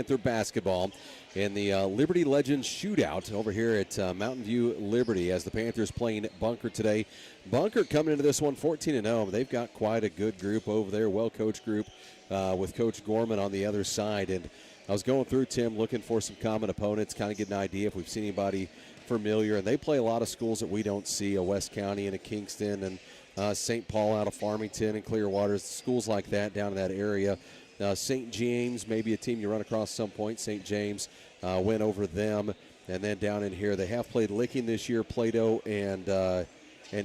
Panther basketball in the Liberty Legends Shootout over here at Mountain View Liberty as the Panthers playing Bunker today. Bunker coming into this one 14-0. They've got quite a good group over there, well-coached group with Coach Gorman on the other side. And I was going through, Tim, looking for some common opponents, kind of get an idea if we've seen anybody familiar. And they play a lot of schools that we don't see, a West County and a Kingston and St. Paul out of Farmington and Clearwater, schools like that down in that area. St. James, maybe a team you run across some point. St. James went over them. And then down in here, they have played Licking this year. Plato and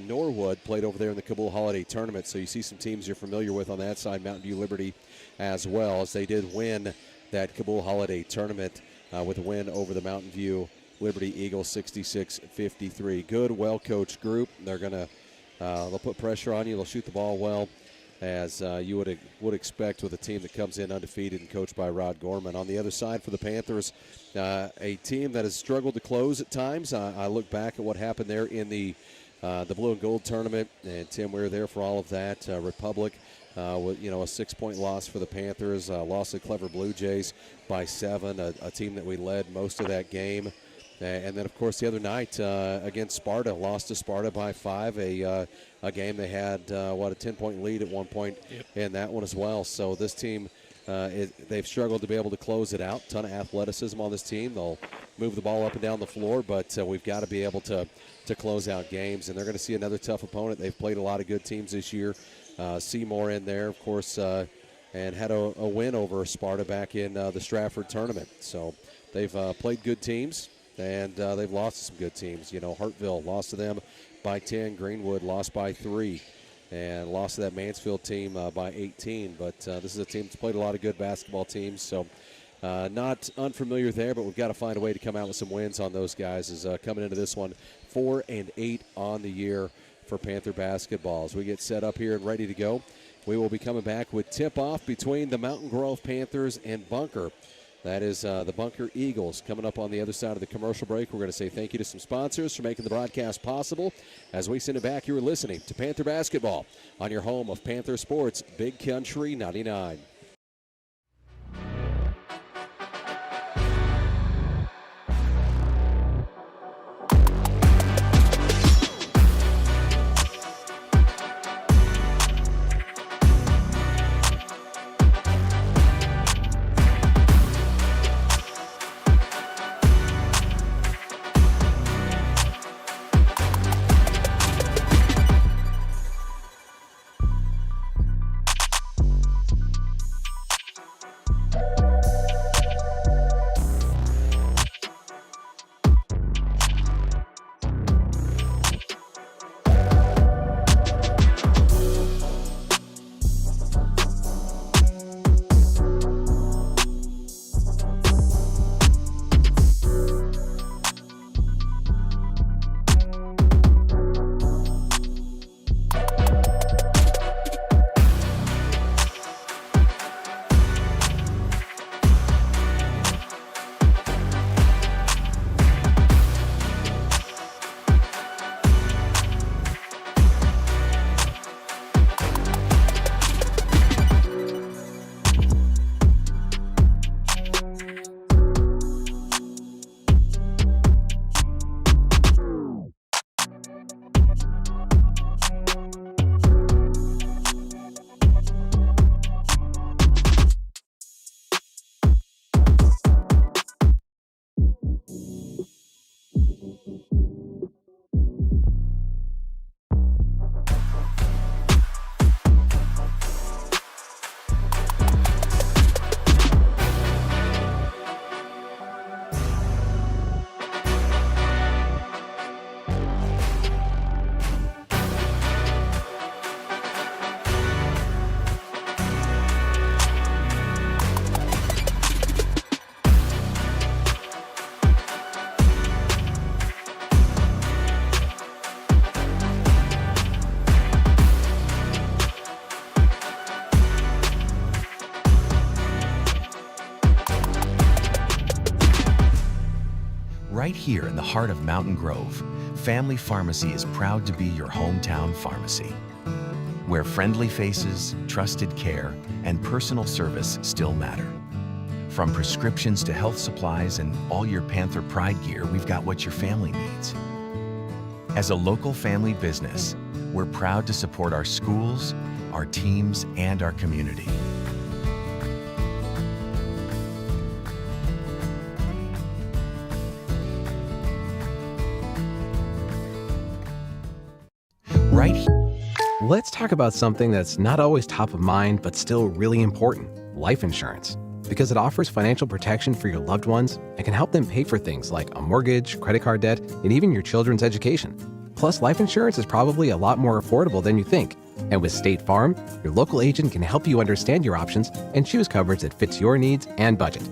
Norwood played over there in the Kabul Holiday Tournament. So you see some teams you're familiar with on that side, Mountain View Liberty as well, as they did win that Kabul Holiday Tournament with a win over the Mountain View Liberty Eagles 66-53. Good, well-coached group. They're going to they'll put pressure on you. They'll shoot the ball well, as you would expect with a team that comes in undefeated and coached by Rod Gorman. On the other side for the Panthers, a team that has struggled to close at times. I look back at what happened there in the Blue and Gold tournament, and Tim, we were there for all of that. Republic, with a 6-point loss for the Panthers, lost to Clever Blue Jays by 7, a team that we led most of that game. And then, of course, the other night against Sparta, lost to Sparta by 5, a game they had, a 10-point lead at one point in that one as well. So this team, they've struggled to be able to close it out. Ton of athleticism on this team. They'll move the ball up and down the floor, but we've got to be able to close out games. And they're going to see another tough opponent. They've played a lot of good teams this year. Seymour in there, of course, and had a win over Sparta back in the Stratford tournament. So they've played good teams. And they've lost to some good teams. Hartville lost to them by 10. Greenwood lost by 3. And lost to that Mansfield team by 18. But this is a team that's played a lot of good basketball teams. So not unfamiliar there, but we've got to find a way to come out with some wins on those guys. Is coming into this one 4-8 on the year for Panther basketball. As we get set up here and ready to go, we will be coming back with tip-off between the Mountain Grove Panthers and Bunker. That is the Bunker Eagles. Coming up on the other side of the commercial break, we're going to say thank you to some sponsors for making the broadcast possible. As we send it back, you are listening to Panther Basketball on your home of Panther Sports, Big Country 99. Right here in the heart of Mountain Grove, Family Pharmacy is proud to be your hometown pharmacy, where friendly faces, trusted care, and personal service still matter. From prescriptions to health supplies and all your Panther Pride gear, we've got what your family needs. As a local family business, we're proud to support our schools, our teams, and our community. Right here. Let's talk about something that's not always top of mind, but still really important: life insurance. Because it offers financial protection for your loved ones and can help them pay for things like a mortgage, credit card debt, and even your children's education. Plus, life insurance is probably a lot more affordable than you think. And with State Farm, your local agent can help you understand your options and choose coverage that fits your needs and budget.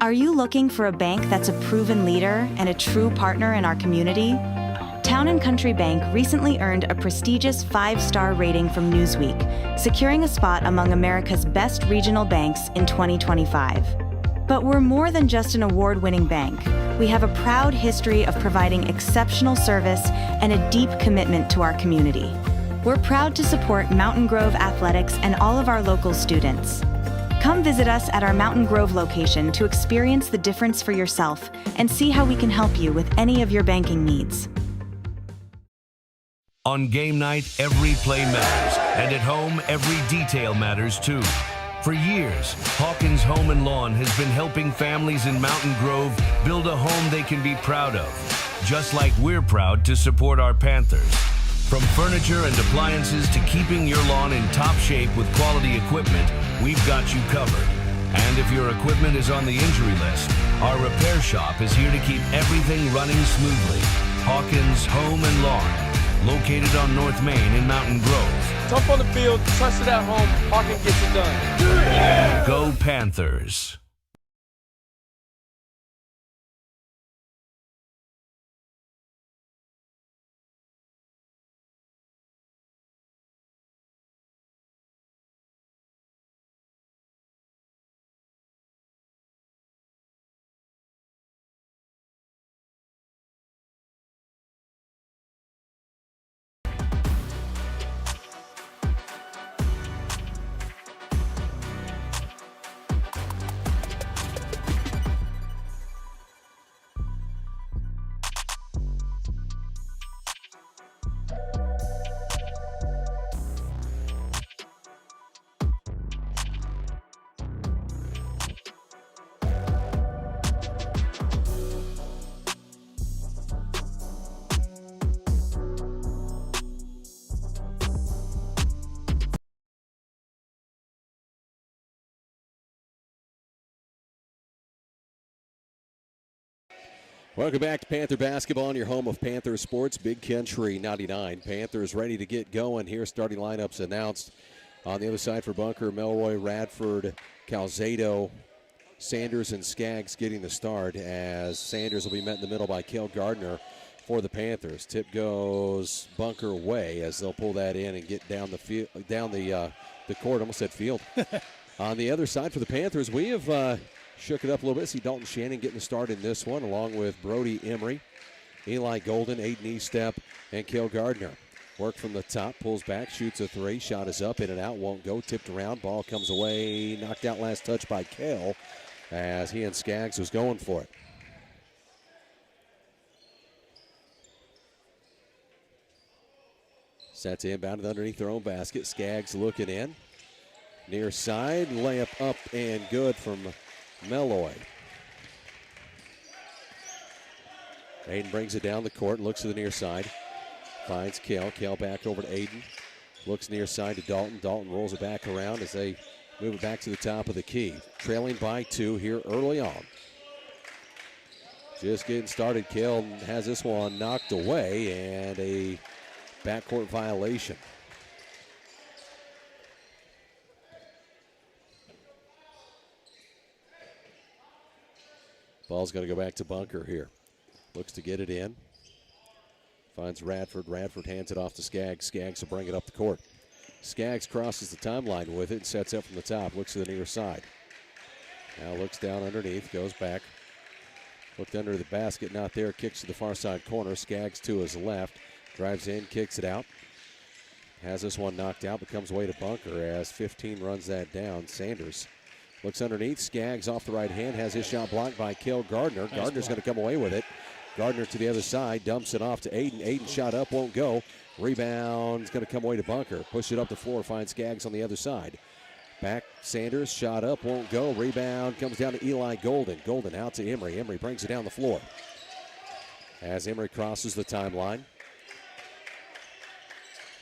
Are you looking for a bank that's a proven leader and a true partner in our community? Town & Country Bank recently earned a prestigious 5-star rating from Newsweek, securing a spot among America's best regional banks in 2025. But we're more than just an award-winning bank. We have a proud history of providing exceptional service and a deep commitment to our community. We're proud to support Mountain Grove athletics and all of our local students. Come visit us at our Mountain Grove location to experience the difference for yourself and see how we can help you with any of your banking needs. On game night, every play matters, and at home, every detail matters too. For years, Hawkins Home and Lawn has been helping families in Mountain Grove build a home they can be proud of, just like we're proud to support our Panthers. From furniture and appliances to keeping your lawn in top shape with quality equipment, we've got you covered. And if your equipment is on the injury list, our repair shop is here to keep everything running smoothly. Hawkins Home and Lawn, located on North Main in Mountain Grove. Jump on the field, trust it at home, Hawkins gets it done. Yeah. Go Panthers. Welcome back to Panther Basketball on your home of Panther Sports, Big Country 99. Panthers ready to get going here. Starting lineups announced. On the other side for Bunker, Melroy, Radford, Calzado, Sanders, and Skaggs getting the start, as Sanders will be met in the middle by Cale Gardner for the Panthers. Tip goes Bunker way as they'll pull that in and get down the court. Almost said field. On the other side for the Panthers, we have shook it up a little bit. See Dalton Shannon getting the start in this one, along with Brody Emery, Eli Golden, Aiden Eastep, and Cale Gardner. Work from the top, pulls back, shoots a three. Shot is up, in and out, won't go. Tipped around, ball comes away. Knocked out last touch by Cale as he and Skaggs was going for it. Sets inbounded underneath their own basket. Skaggs looking in. Near side, layup up and good from Melloy. Aiden brings it down the court, looks to the near side. Finds Cale. Cale back over to Aiden. Looks near side to Dalton. Dalton rolls it back around as they move it back to the top of the key. Trailing by 2 here early on. Just getting started. Cale has this one knocked away, and a backcourt violation. Ball's going to go back to Bunker here. Looks to get it in. Finds Radford. Radford hands it off to Skaggs. Skaggs will bring it up the court. Skaggs crosses the timeline with it and sets up from the top. Looks to the near side. Now looks down underneath. Goes back. Looked under the basket, not there. Kicks to the far side corner. Skaggs to his left. Drives in, kicks it out. Has this one knocked out, but comes away to Bunker as 15 runs that down. Sanders looks underneath. Skaggs off the right hand. Has his shot blocked by Cale Gardner. Nice Gardner's block. going to come away with it. Gardner to the other side. Dumps it off to Aiden. Aiden shot up, won't go. Rebound's going to come away to Bunker. Push it up the floor. Finds Skaggs on the other side. Back, Sanders, shot up, won't go. Rebound comes down to Eli Golden. Golden out to Emery. Emery brings it down the floor. As Emery crosses the timeline.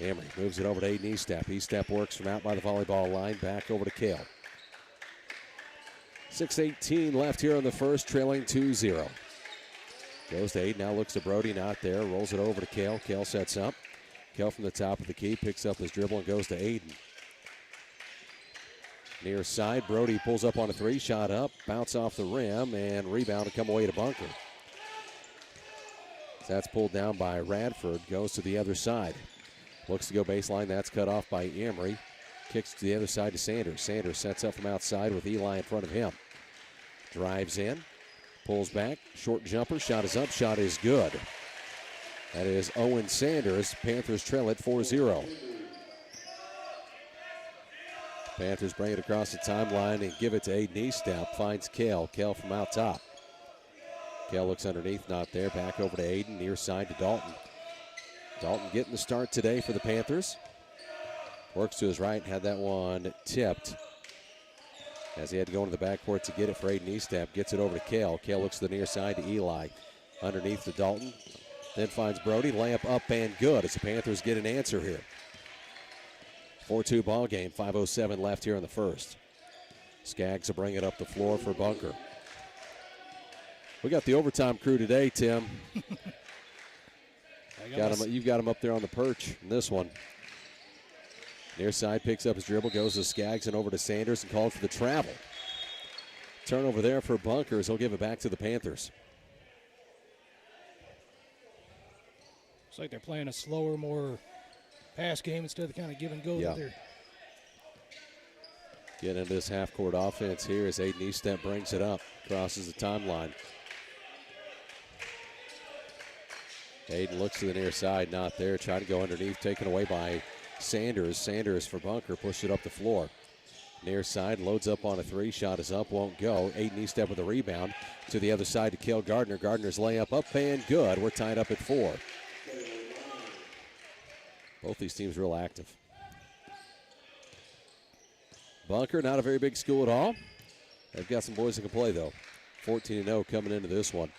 Emery moves it over to Aiden Estep. Estep works from out by the volleyball line. Back over to Cale. 6:18 left here in the first, trailing 2-0. Goes to Aiden, now looks to Brody, not there. Rolls it over to Cale. Cale sets up. Cale from the top of the key, picks up his dribble and goes to Aiden. Near side, Brody pulls up on a three, shot up, bounce off the rim, and rebound to come away to Bunker. That's pulled down by Radford, goes to the other side. Looks to go baseline, that's cut off by Emery. Kicks to the other side to Sanders. Sanders sets up from outside with Eli in front of him. Drives in, pulls back, short jumper, shot is up, shot is good. That is Owen Sanders. Panthers trail at 4-0. Panthers bring it across the timeline and give it to Aiden Estep. Finds Cale. Cale from out top. Cale looks underneath, not there. Back over to Aiden, near side to Dalton. Dalton getting the start today for the Panthers. Works to his right, had that one tipped as he had to go into the backcourt to get it for Aiden Estep. Gets it over to Cale. Cale looks to the near side to Eli. Underneath to Dalton. Then finds Brody. Layup up and good as the Panthers get an answer here. 4-2 ball game. 5:07 left here in the first. Skaggs will bring it up the floor for Bunker. We got the overtime crew today, Tim. You've got him up there on the perch in this one. Near side picks up his dribble, goes to Skaggs and over to Sanders and called for the travel. Turnover there for Bunker as he'll give it back to the Panthers. It's like they're playing a slower, more pass game instead of kind of give and go. Yeah. There. Getting into this half-court offense here as Aiden Estep brings it up, crosses the timeline. Aiden looks to the near side, not there. Trying to go underneath, taken away by Sanders. Sanders for Bunker, pushed it up the floor. Near side, loads up on a three. Shot is up, won't go. Aiden Estep with a rebound. To the other side to Cale Gardner. Gardner's layup up and good. We're tied up at 4. Both these teams real active. Bunker, not a very big school at all. They've got some boys that can play, though. 14-0 coming into this one.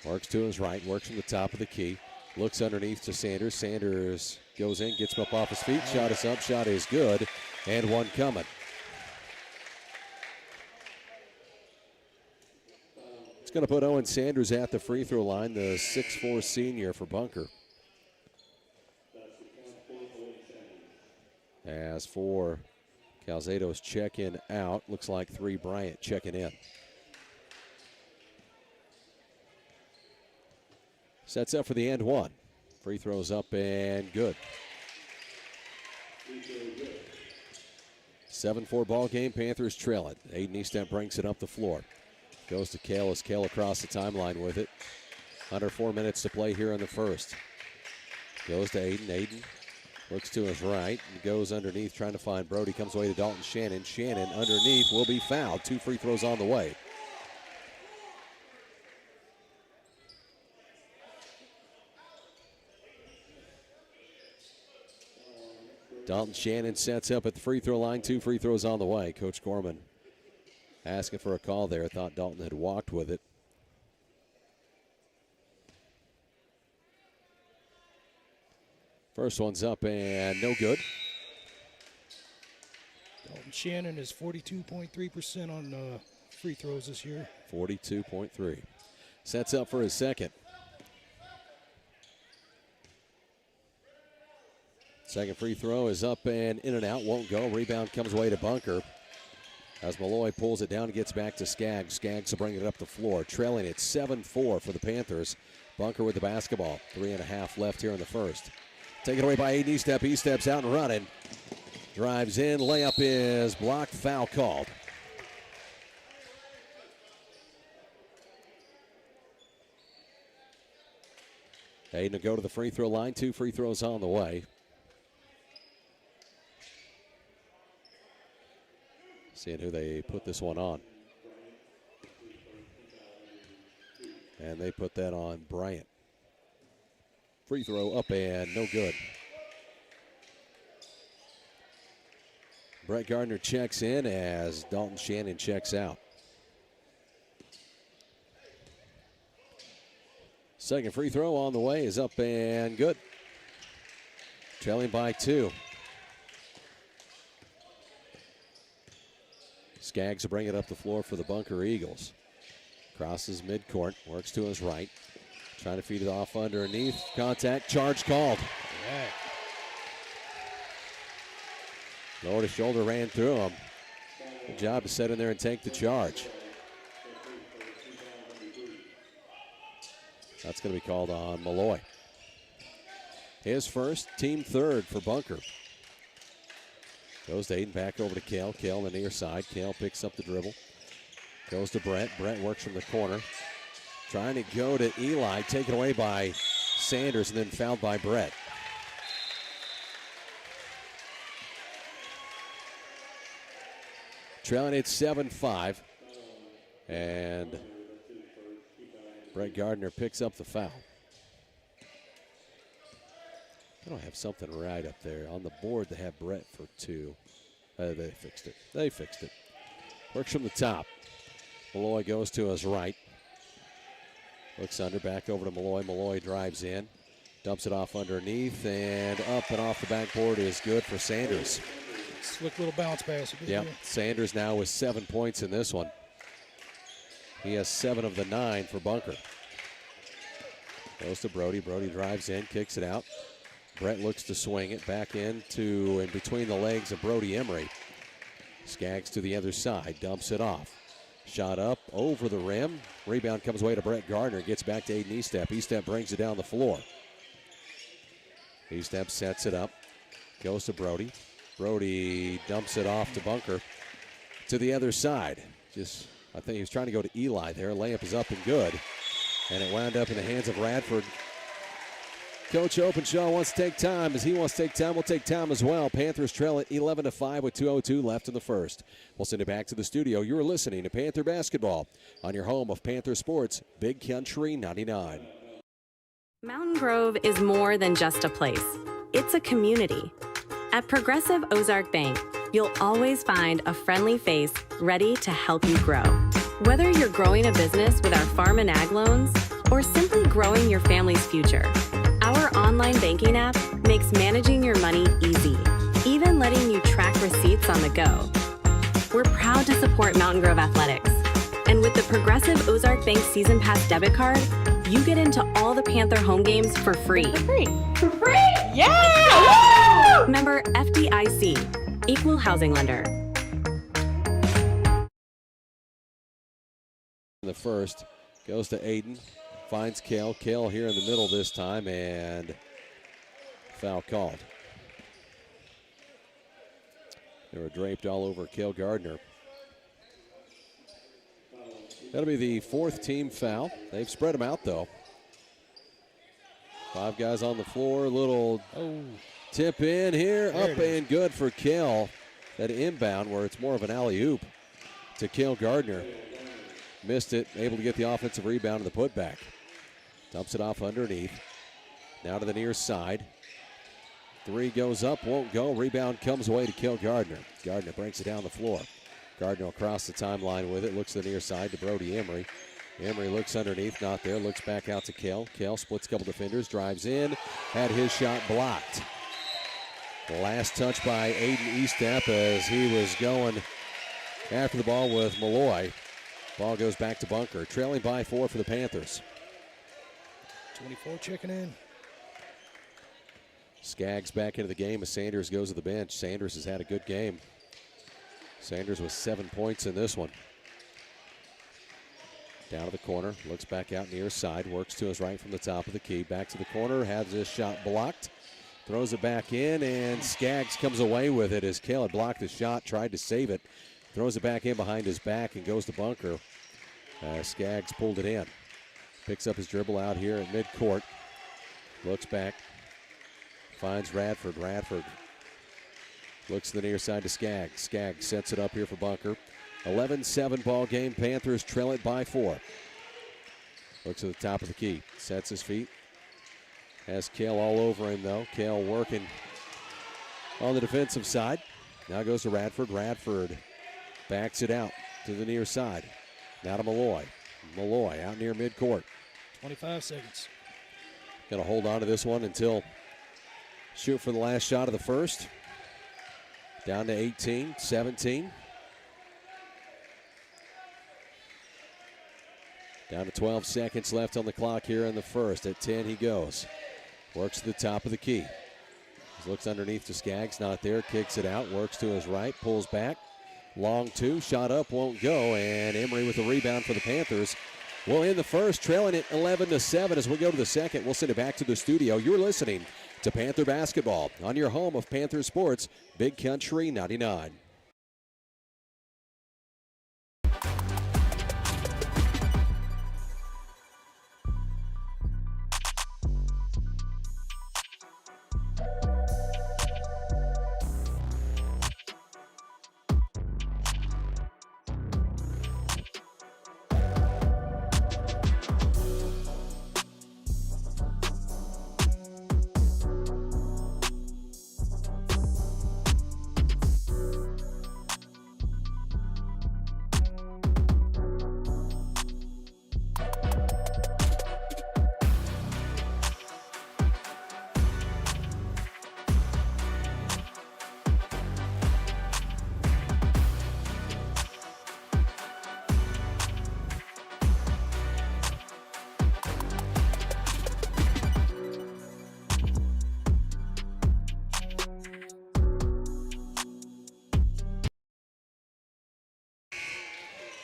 Works to his right, works from the top of the key. Looks underneath to Sanders. Sanders goes in, gets him up off his feet. Shot is up, shot is good, and one coming. It's going to put Owen Sanders at the free throw line, the 6'4 senior for Bunker. As for Calzado's check-in out, looks like 3 Bryant checking in. Sets up for the end one. Free throws up and good. 7-4 ball game. Panthers trail it. Aiden Estep brings it up the floor. Goes to Cale as Cale across the timeline with it. Under 4 minutes to play here in the first. Goes to Aiden. Aiden looks to his right and goes underneath trying to find Brody. Comes away to Dalton Shannon. Shannon underneath will be fouled. 2 free throws on the way. Dalton Shannon sets up at the free throw line. 2 free throws on the way. Coach Gorman asking for a call there. Thought Dalton had walked with it. First one's up and no good. Dalton Shannon is 42.3% on free throws this year. 42.3. Sets up for his second. Second free throw is up and in and out. Won't go. Rebound comes away to Bunker. As Malloy pulls it down and gets back to Skaggs. Skaggs will bring it up the floor. Trailing it 7-4 for the Panthers. Bunker with the basketball. 3.5 left here in the first. Taken away by Aiden Estep. He steps out and running. Drives in. Layup is blocked. Foul called. Aiden will go to the free throw line. 2 free throws on the way. Seeing who they put this one on. And they put that on Bryant. Free throw up and no good. Brett Gardner checks in as Dalton Shannon checks out. Second free throw on the way is up and good. Trailing by 2. Skaggs will bring it up the floor for the Bunker Eagles. Crosses midcourt, works to his right. Trying to feed it off underneath. Contact, charge called. Lowered his shoulder, ran through him. Good job to set in there and take the charge. That's going to be called on Malloy. His first, team third for Bunker. Goes to Aiden, back over to Kale. Kale on the near side. Kale picks up the dribble. Goes to Brett. Brett works from the corner. Trying to go to Eli. Taken away by Sanders and then fouled by Brett. Trailing at 7-5. And Brett Gardner picks up the foul. I don't have something right up there. On the board, they have Brett for 2. They fixed it. They fixed it. Works from the top. Malloy goes to his right. Looks under, back over to Malloy. Malloy drives in. Dumps it off underneath, and up and off the backboard is good for Sanders. Slick little bounce pass. Yep. Sanders now with 7 points in this one. He has 7 of the 9 for Bunker. Goes to Brody. Brody drives in, kicks it out. Brett looks to swing it back in between the legs of Brody Emery. Skaggs to the other side, dumps it off. Shot up over the rim. Rebound comes away to Brett Gardner. Gets back to Aiden Estep. Estep brings it down the floor. Estep sets it up. Goes to Brody. Brody dumps it off to Bunker. To the other side. I think he was trying to go to Eli there. Layup is up and good. And it wound up in the hands of Radford. Coach Openshaw wants to take time. As he wants to take time, we'll take time as well. Panthers trail at 11-5 with 2:02 left in the first. We'll send it back to the studio. You're listening to Panther Basketball on your home of Panther Sports, Big Country 99. Mountain Grove is more than just a place. It's a community. At Progressive Ozark Bank, you'll always find a friendly face ready to help you grow. Whether you're growing a business with our farm and ag loans or simply growing your family's future, our online banking app makes managing your money easy, even letting you track receipts on the go. We're proud to support Mountain Grove Athletics. And with the Progressive Ozark Bank Season Pass debit card, you get into all the Panther home games for free. For free? Yeah! Woo! Member FDIC, Equal Housing Lender. The first goes to Aiden. Finds Kale. Kale here in the middle this time, and foul called. They were draped all over Kale Gardner. That'll be the 4th team foul. They've spread them out, though. 5 guys on the floor. Little tip in here. Up and good for Kale. That inbound where it's more of an alley-oop to Kale Gardner. Missed it. Able to get the offensive rebound and the putback. Dumps it off underneath. Now to the near side. 3 goes up, won't go. Rebound comes away to Kale Gardner. Gardner breaks it down the floor. Gardner across the timeline with it. Looks to the near side to Brody Emery. Emery looks underneath, not there. Looks back out to Kale. Kale splits a couple defenders, drives in. Had his shot blocked. Last touch by Aiden Estep as he was going after the ball with Malloy. Ball goes back to Bunker. Trailing by 4 for the Panthers. 24 checking in. Skaggs back into the game as Sanders goes to the bench. Sanders has had a good game. Sanders with 7 points in this one. Down to the corner, looks back out near side, works to his right from the top of the key. Back to the corner, has his shot blocked. Throws it back in, and Skaggs comes away with it as Kale had blocked the shot, tried to save it. Throws it back in behind his back and goes to Bunker. Skaggs pulled it in. Picks up his dribble out here at midcourt. Looks back. Finds Radford. Radford looks to the near side to Skaggs. Skaggs sets it up here for Bunker. 11-7 ball game. Panthers trail it by 4. Looks at the top of the key. Sets his feet. Has Kale all over him, though. Kale working on the defensive side. Now goes to Radford. Radford backs it out to the near side. Now to Malloy. Malloy out near midcourt. 25 seconds. Going to hold on to this one until shoot for the last shot of the first. Down to 18, 17. Down to 12 seconds left on the clock here in the first. At 10 he goes. Works to the top of the key. Looks underneath to Skaggs, not there. Kicks it out, works to his right, pulls back. Long two, shot up, won't go. And Emery with the rebound for the Panthers. Well, in the first, trailing it 11-7 as we go to the second. We'll send it back to the studio. You're listening to Panther Basketball on your home of Panther Sports, Big Country 99.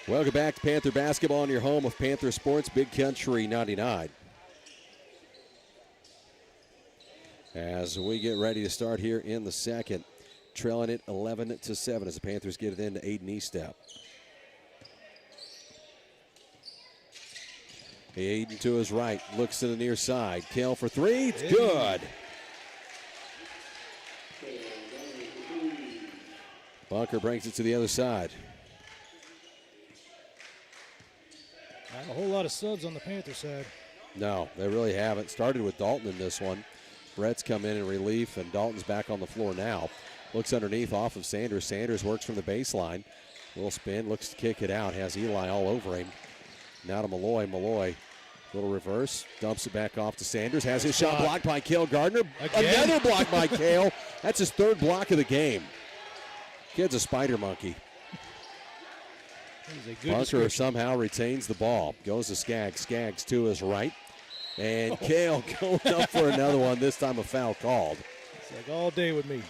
Welcome back to Panther Basketball on your home of Panther Sports, Big Country 99. As we get ready to start here in the second, trailing it 11-7 as the Panthers get it into Aiden Estep. Aiden to his right, looks to the near side. Kale for three, it's good. Bunker brings it to the other side. Not a whole lot of subs on the Panther side. No, they really haven't. Started with Dalton in this one. Brett's come in relief, and Dalton's back on the floor now. Looks underneath off of Sanders. Sanders works from the baseline. Little spin, looks to kick it out. Has Eli all over him. Now to Malloy. Malloy, little reverse. Dumps it back off to Sanders. Has his shot blocked by Cale Gardner. Again? Another block by Cale. That's his third block of the game. Kid's a spider monkey. Bunker somehow retains the ball. Goes to Skaggs. Skaggs to his right. And Cale going up for another one. This time a foul called. It's like all day with me.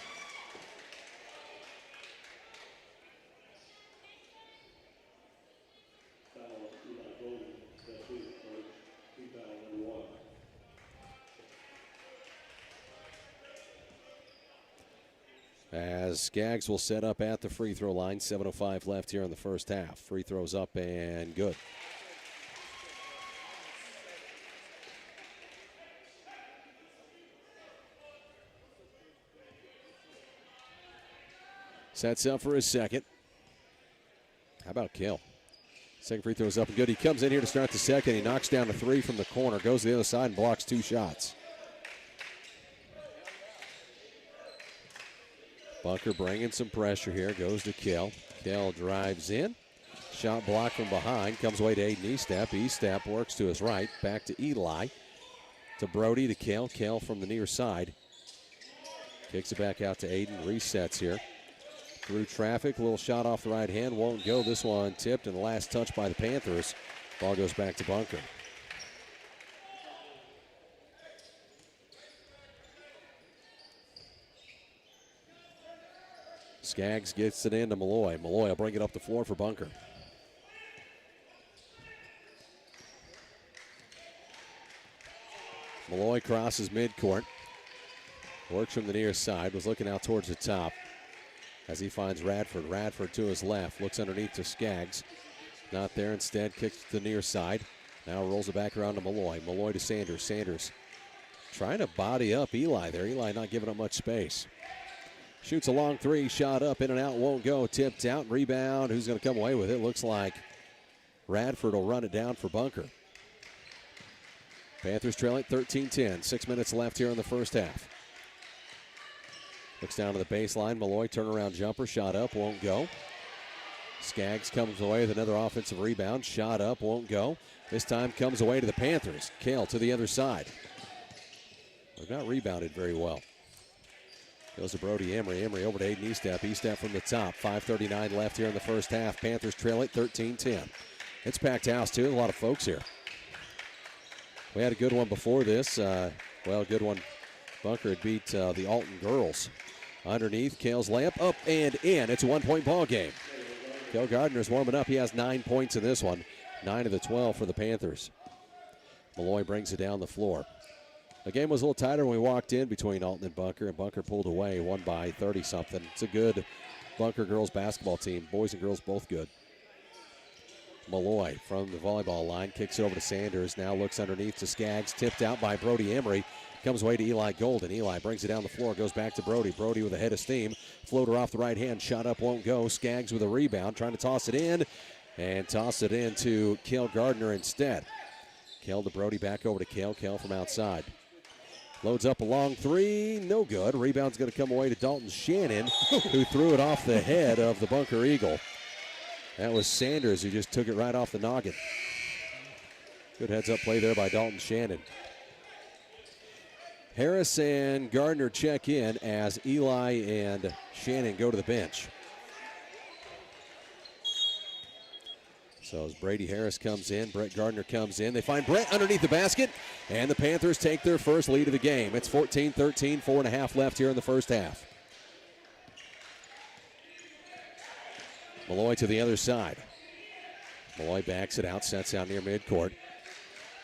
As Skaggs will set up at the free throw line. 7:05 left here in the first half. Free throws up and good. Sets up for his second. How about Cale? Second free throw is up and good. He comes in here to start the second. He knocks down a three from the corner. Goes to the other side and blocks two shots. Bunker bringing some pressure here. Goes to Cale. Cale drives in. Shot blocked from behind. Comes away to Aiden Estep. Estep works to his right. Back to Eli. To Brody to Cale. Cale from the near side. Kicks it back out to Aiden. Resets here. Through traffic. Little shot off the right hand. Won't go. This one tipped and the last touch by the Panthers. Ball goes back to Bunker. Skaggs gets it into Malloy. Malloy will bring it up the floor for Bunker. Malloy crosses midcourt. Works from the near side. Was looking out towards the top as he finds Radford. Radford to his left. Looks underneath to Skaggs. Not there. Instead kicks to the near side. Now rolls it back around to Malloy. Malloy to Sanders. Sanders trying to body up Eli there. Eli not giving up much space. Shoots a long three, shot up, in and out, won't go. Tipped out, rebound. Who's going to come away with it? Looks like Radford will run it down for Bunker. Panthers trail it 13-10. 6 minutes left here in the first half. Looks down to the baseline. Malloy turnaround jumper, shot up, won't go. Skaggs comes away with another offensive rebound. Shot up, won't go. This time comes away to the Panthers. Kale to the other side. They've not rebounded very well. Goes to Brody Emery. Emery over to Aiden Estep. Estep from the top. 5:39 left here in the first half. Panthers trail it 13-10. It's packed house, too. A lot of folks here. We had a good one before this. A good one. Bunker had beat the Alton girls. Underneath, Kale's layup, up and in. It's a one-point ball game. Kale Gardner's warming up. He has 9 points in this one. 9 of the 12 for the Panthers. Malloy brings it down the floor. The game was a little tighter when we walked in between Alton and Bunker pulled away, won by 30-something. It's a good Bunker girls basketball team. Boys and girls both good. Malloy from the volleyball line kicks it over to Sanders. Now looks underneath to Skaggs. Tipped out by Brody Emery. Comes away to Eli Golden. Eli brings it down the floor. Goes back to Brody. Brody with a head of steam. Floater off the right hand. Shot up won't go. Skaggs with a rebound. Trying to toss it in. And toss it in to Kale Gardner instead. Kale to Brody. Back over to Kale. Kale from outside. Loads up a long three. No good. Rebound's going to come away to Dalton Shannon, who threw it off the head of the Bunker Eagle. That was Sanders who just took it right off the noggin. Good heads-up play there by Dalton Shannon. Harris and Gardner check in as Eli and Shannon go to the bench. So as Brady Harris comes in, Brett Gardner comes in. They find Brett underneath the basket, and the Panthers take their first lead of the game. It's 14-13, 4.5 left here in the first half. Malloy to the other side. Malloy backs it out, sets out near midcourt.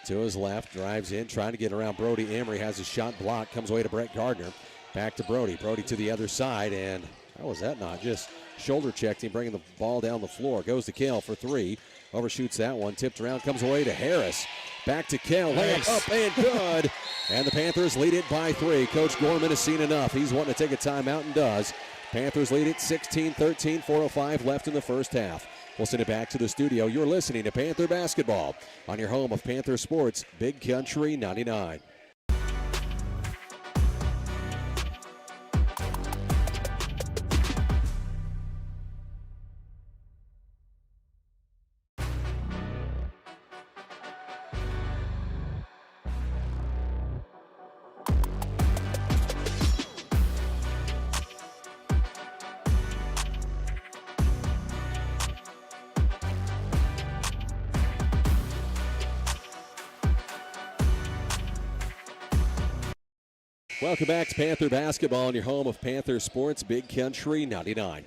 To his left, drives in, trying to get around Brody Emery. Has his shot blocked, comes away to Brett Gardner. Back to Brody. Brody to the other side, and how was that not? Just shoulder checked him, bringing the ball down the floor. Goes to Kale for three. Overshoots that one. Tipped around, comes away to Harris. Back to Kale. Layup up and good. And the Panthers lead it by 3. Coach Gorman has seen enough. He's wanting to take a timeout and does. Panthers lead it 16-13, 4:05 left in the first half. We'll send it back to the studio. You're listening to Panther Basketball on your home of Panther Sports, Big Country 99. Welcome back to Panther Basketball on your home of Panther Sports, Big Country 99.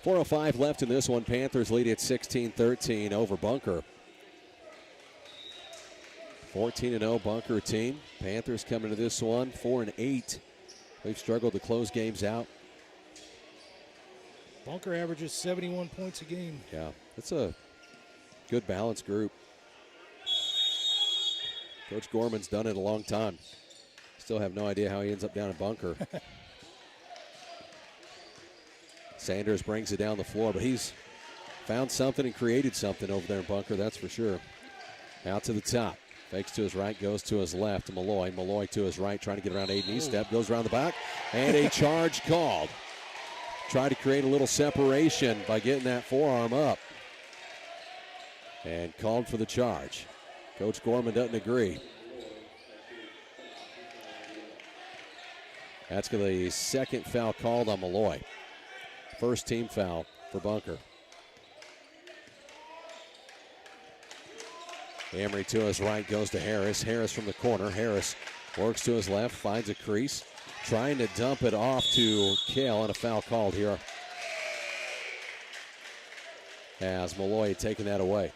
4:05 left in this one. Panthers lead at 16-13 over Bunker. 14-0 Bunker team. Panthers coming to this one 4-8. They've struggled to close games out. Bunker averages 71 points a game. Yeah, it's a good balanced group. Coach Gorman's done it a long time. Still have no idea how he ends up down in Bunker. Sanders brings it down the floor, but he's found something and created something over there in Bunker, that's for sure. Out to the top. Fakes to his right, goes to his left. Malloy. Malloy to his right, trying to get around Aiden Estep. Goes around the back, and a charge called. Try to create a little separation by getting that forearm up. And called for the charge. Coach Gorman doesn't agree. That's going to be the second foul called on Malloy. First team foul for Bunker. Emery to his right, goes to Harris. Harris from the corner. Harris works to his left, finds a crease. Trying to dump it off to Kale, and a foul called here. As Malloy had taken that away.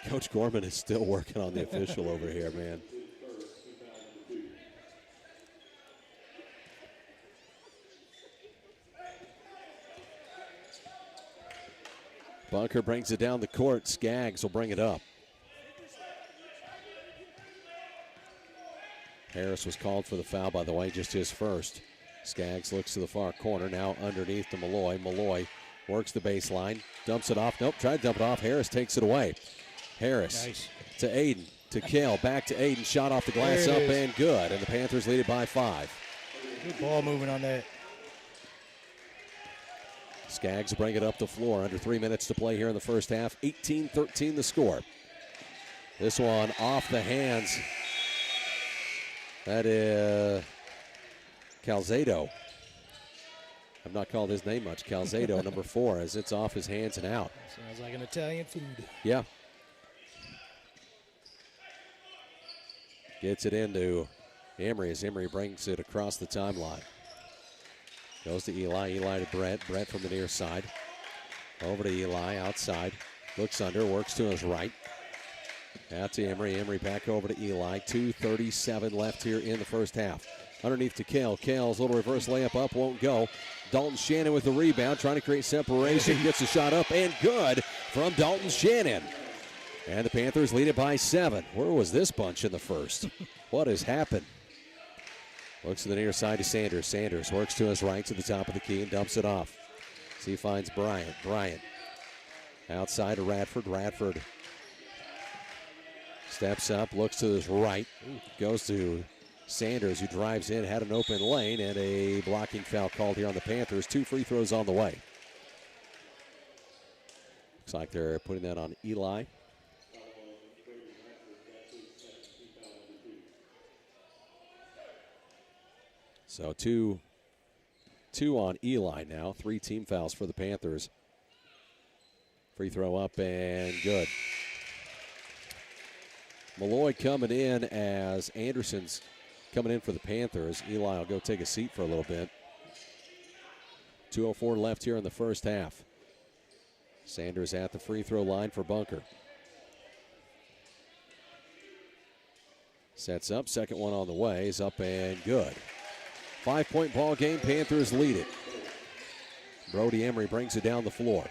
Coach Gorman is still working on the official over here, man. Bunker brings it down the court. Skaggs will bring it up. Harris was called for the foul, by the way, just his first. Skaggs looks to the far corner, now underneath to Malloy. Malloy works the baseline, dumps it off. Nope, tried to dump it off. Harris takes it away. Harris Nice. to Aiden, to Kale, back to Aiden. Shot off the glass, up and good. And the Panthers lead it by 5. Good ball movement on that. Skaggs bring it up the floor. Under 3 minutes to play here in the first half. 18-13 the score. This one off the hands. That is Calzado. I've not called his name much. Calzado, number 4, as it's off his hands and out. Sounds like an Italian food. Yeah. Gets it into Emery as Emery brings it across the timeline. Goes to Eli. Eli to Brett. Brett from the near side. Over to Eli outside. Looks under. Works to his right. Out to Emery. Emery back over to Eli. 2:37 left here in the first half. Underneath to Kale. Kale's little reverse layup up won't go. Dalton Shannon with the rebound, trying to create separation. Gets a shot up and good from Dalton Shannon. And the Panthers lead it by 7. Where was this bunch in the first? What has happened? Looks to the near side to Sanders. Sanders works to his right to the top of the key and dumps it off. So he finds Bryant. Bryant outside to Radford. Radford steps up, looks to his right, goes to Sanders, who drives in, had an open lane, and a blocking foul called here on the Panthers. 2 free throws on the way. Looks like they're putting that on Eli. So two on Eli now. 3 team fouls for the Panthers. Free throw up and good. Malloy coming in as Anderson's coming in for the Panthers. Eli will go take a seat for a little bit. 2:04 left here in the first half. Sanders at the free throw line for Bunker. Sets up, second one on the way, is up and good. 5-point ball game, Panthers lead it. Brody Emery brings it down the floor.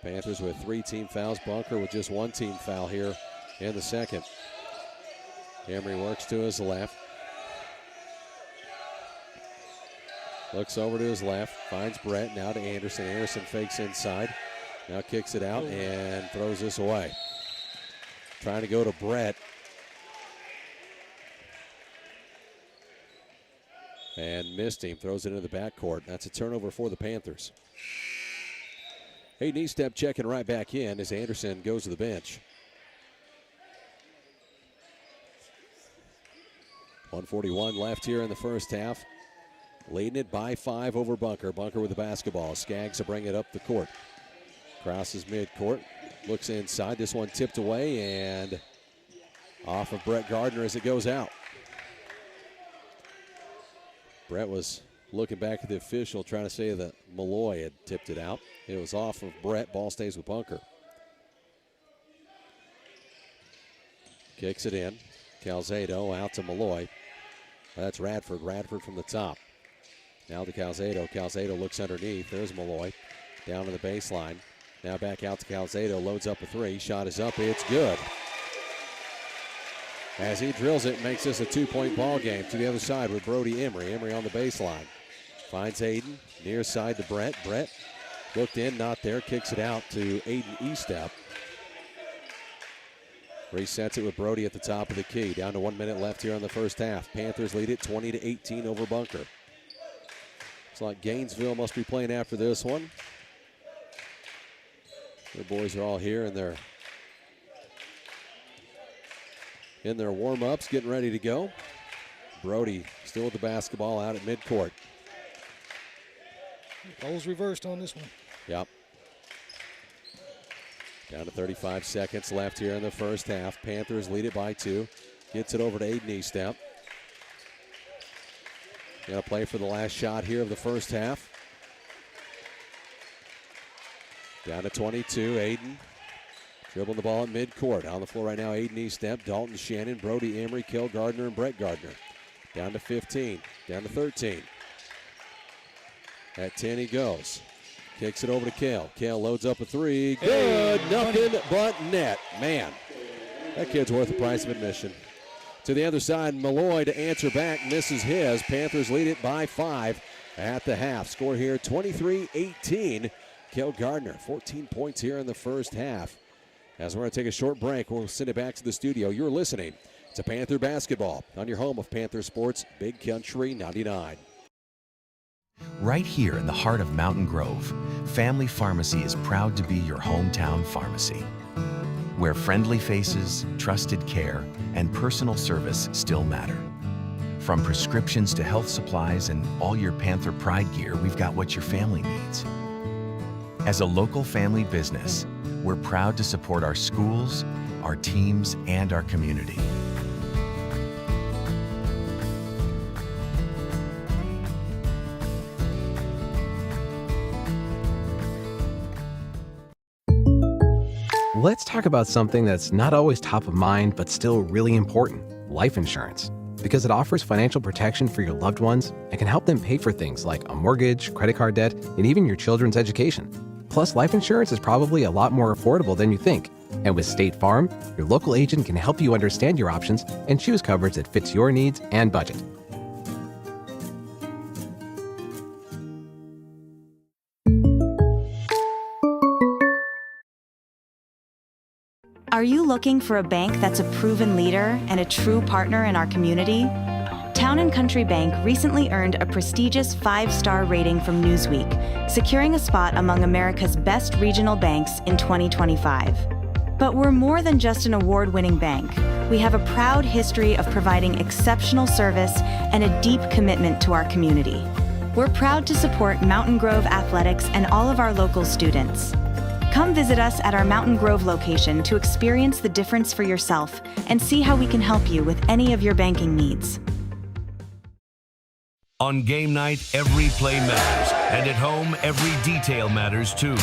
Panthers with 3 team fouls. Bunker with just 1 team foul here in the second. Emery works to his left. Looks over to his left. Finds Brett. Now to Anderson. Anderson fakes inside. Now kicks it out and throws this away. Trying to go to Brett. And missed him. Throws it into the backcourt. That's a turnover for the Panthers. Hayden Eastep checking right back in as Anderson goes to the bench. 1:41 left here in the first half. Leading it by 5 over Bunker. Bunker with the basketball. Skaggs to bring it up the court. Crosses midcourt. Looks inside. This one tipped away and off of Brett Gardner as it goes out. Brett was looking back at the official, trying to say that Malloy had tipped it out. It was off of Brett. Ball stays with Bunker. Kicks it in. Calzado out to Malloy. That's Radford. Radford from the top. Now to Calzado. Calzado looks underneath. There's Malloy. Down to the baseline. Now back out to Calzado. Loads up a 3. Shot is up. It's good. As he drills it, makes this a 2-point ball game. To the other side with Brody Emery. Emery on the baseline. Finds Aiden. Near side to Brett. Brett looked in, not there. Kicks it out to Aiden Eastep. Resets it with Brody at the top of the key. Down to 1 minute left here in the first half. Panthers lead it 20-18 over Bunker. Looks like Gainesville must be playing after this one. The boys are all here and they're in their warm-ups, getting ready to go. Brody still with the basketball out at midcourt. Roles reversed on this one. Yep. Down to 35 seconds left here in the first half. Panthers lead it by 2. Gets it over to Aiden Eastep. Going to play for the last shot here of the first half. Down to 22, Aiden. Dribbling the ball at midcourt. On the floor right now, Aiden Eastep, Dalton Shannon, Brody Emery, Kel Gardner, and Brett Gardner. Down to 15, down to 13. At 10 he goes. Kicks it over to Kale. Kale loads up a 3. Good, nothing but net. Man, that kid's worth the price of admission. To the other side, Malloy to answer back, misses his. Panthers lead it by 5 at the half. Score here 23-18. Kel Gardner, 14 points here in the first half. As we're going to take a short break, we'll send it back to the studio. You're listening to Panther Basketball on your home of Panther Sports, Big Country 99. Right here in the heart of Mountain Grove, Family Pharmacy is proud to be your hometown pharmacy, where friendly faces, trusted care, and personal service still matter. From prescriptions to health supplies and all your Panther Pride gear, we've got what your family needs. As a local family business, we're proud to support our schools, our teams, and our community. Let's talk about something that's not always top of mind, but still really important: life insurance. Because it offers financial protection for your loved ones and can help them pay for things like a mortgage, credit card debt, and even your children's education. Plus, life insurance is probably a lot more affordable than you think. And with State Farm, your local agent can help you understand your options and choose coverage that fits your needs and budget. Are you looking for a bank that's a proven leader and a true partner in our community? Town & Country Bank recently earned a prestigious 5-star rating from Newsweek, securing a spot among America's best regional banks in 2025. But we're more than just an award-winning bank. We have a proud history of providing exceptional service and a deep commitment to our community. We're proud to support Mountain Grove athletics and all of our local students. Come visit us at our Mountain Grove location to experience the difference for yourself and see how we can help you with any of your banking needs. On game night, every play matters, and at home, every detail matters too.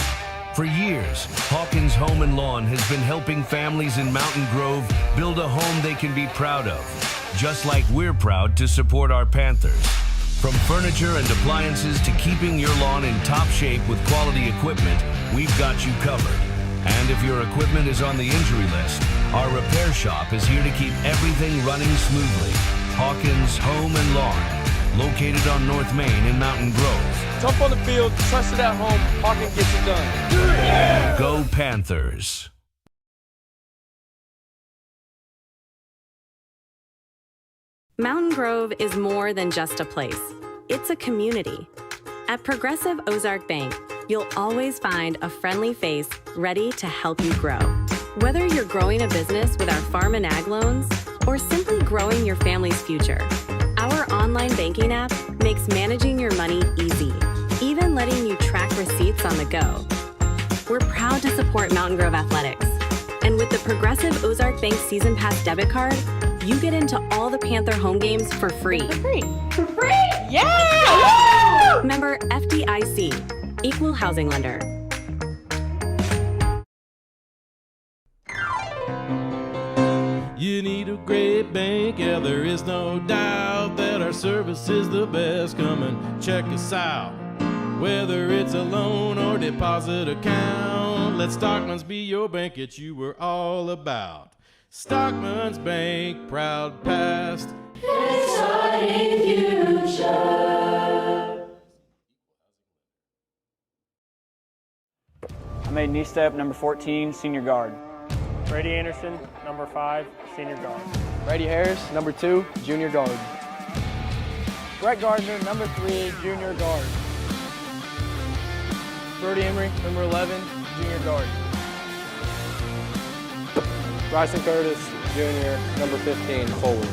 For years, Hawkins Home and Lawn has been helping families in Mountain Grove build a home they can be proud of, just like we're proud to support our Panthers. From furniture and appliances to keeping your lawn in top shape with quality equipment, we've got you covered. And if your equipment is on the injury list, our repair shop is here to keep everything running smoothly. Hawkins Home and Lawn, located on North Main in Mountain Grove. Tough on the field, trusted at home, Hawkins gets it done. Yeah! Go Panthers. Mountain Grove is more than just a place. It's a community. At Progressive Ozark Bank, you'll always find a friendly face ready to help you grow. Whether you're growing a business with our farm and ag loans or simply growing your family's future, our online banking app makes managing your money easy, even letting you track receipts on the go. We're proud to support Mountain Grove Athletics. And with the Progressive Ozark Bank Season Pass debit card, you get into all the Panther home games for free. For free? Yeah! Woo! Member FDIC, Equal Housing Lender. You need a great bank, yeah, there is no doubt that our service is the best. Come and check us out. Whether it's a loan or deposit account, let Stockman's be your bank, it's you we're all about. Stockman's Bank, proud past, Exciting future. I made knee step, number 14, senior guard. Brady Anderson, number 5, senior guard. Brady Harris, number 2, junior guard. Brett Gardner, number 3, junior guard. Brody Emery, number 11, junior guard. Bryson Curtis, junior, number 15, forward.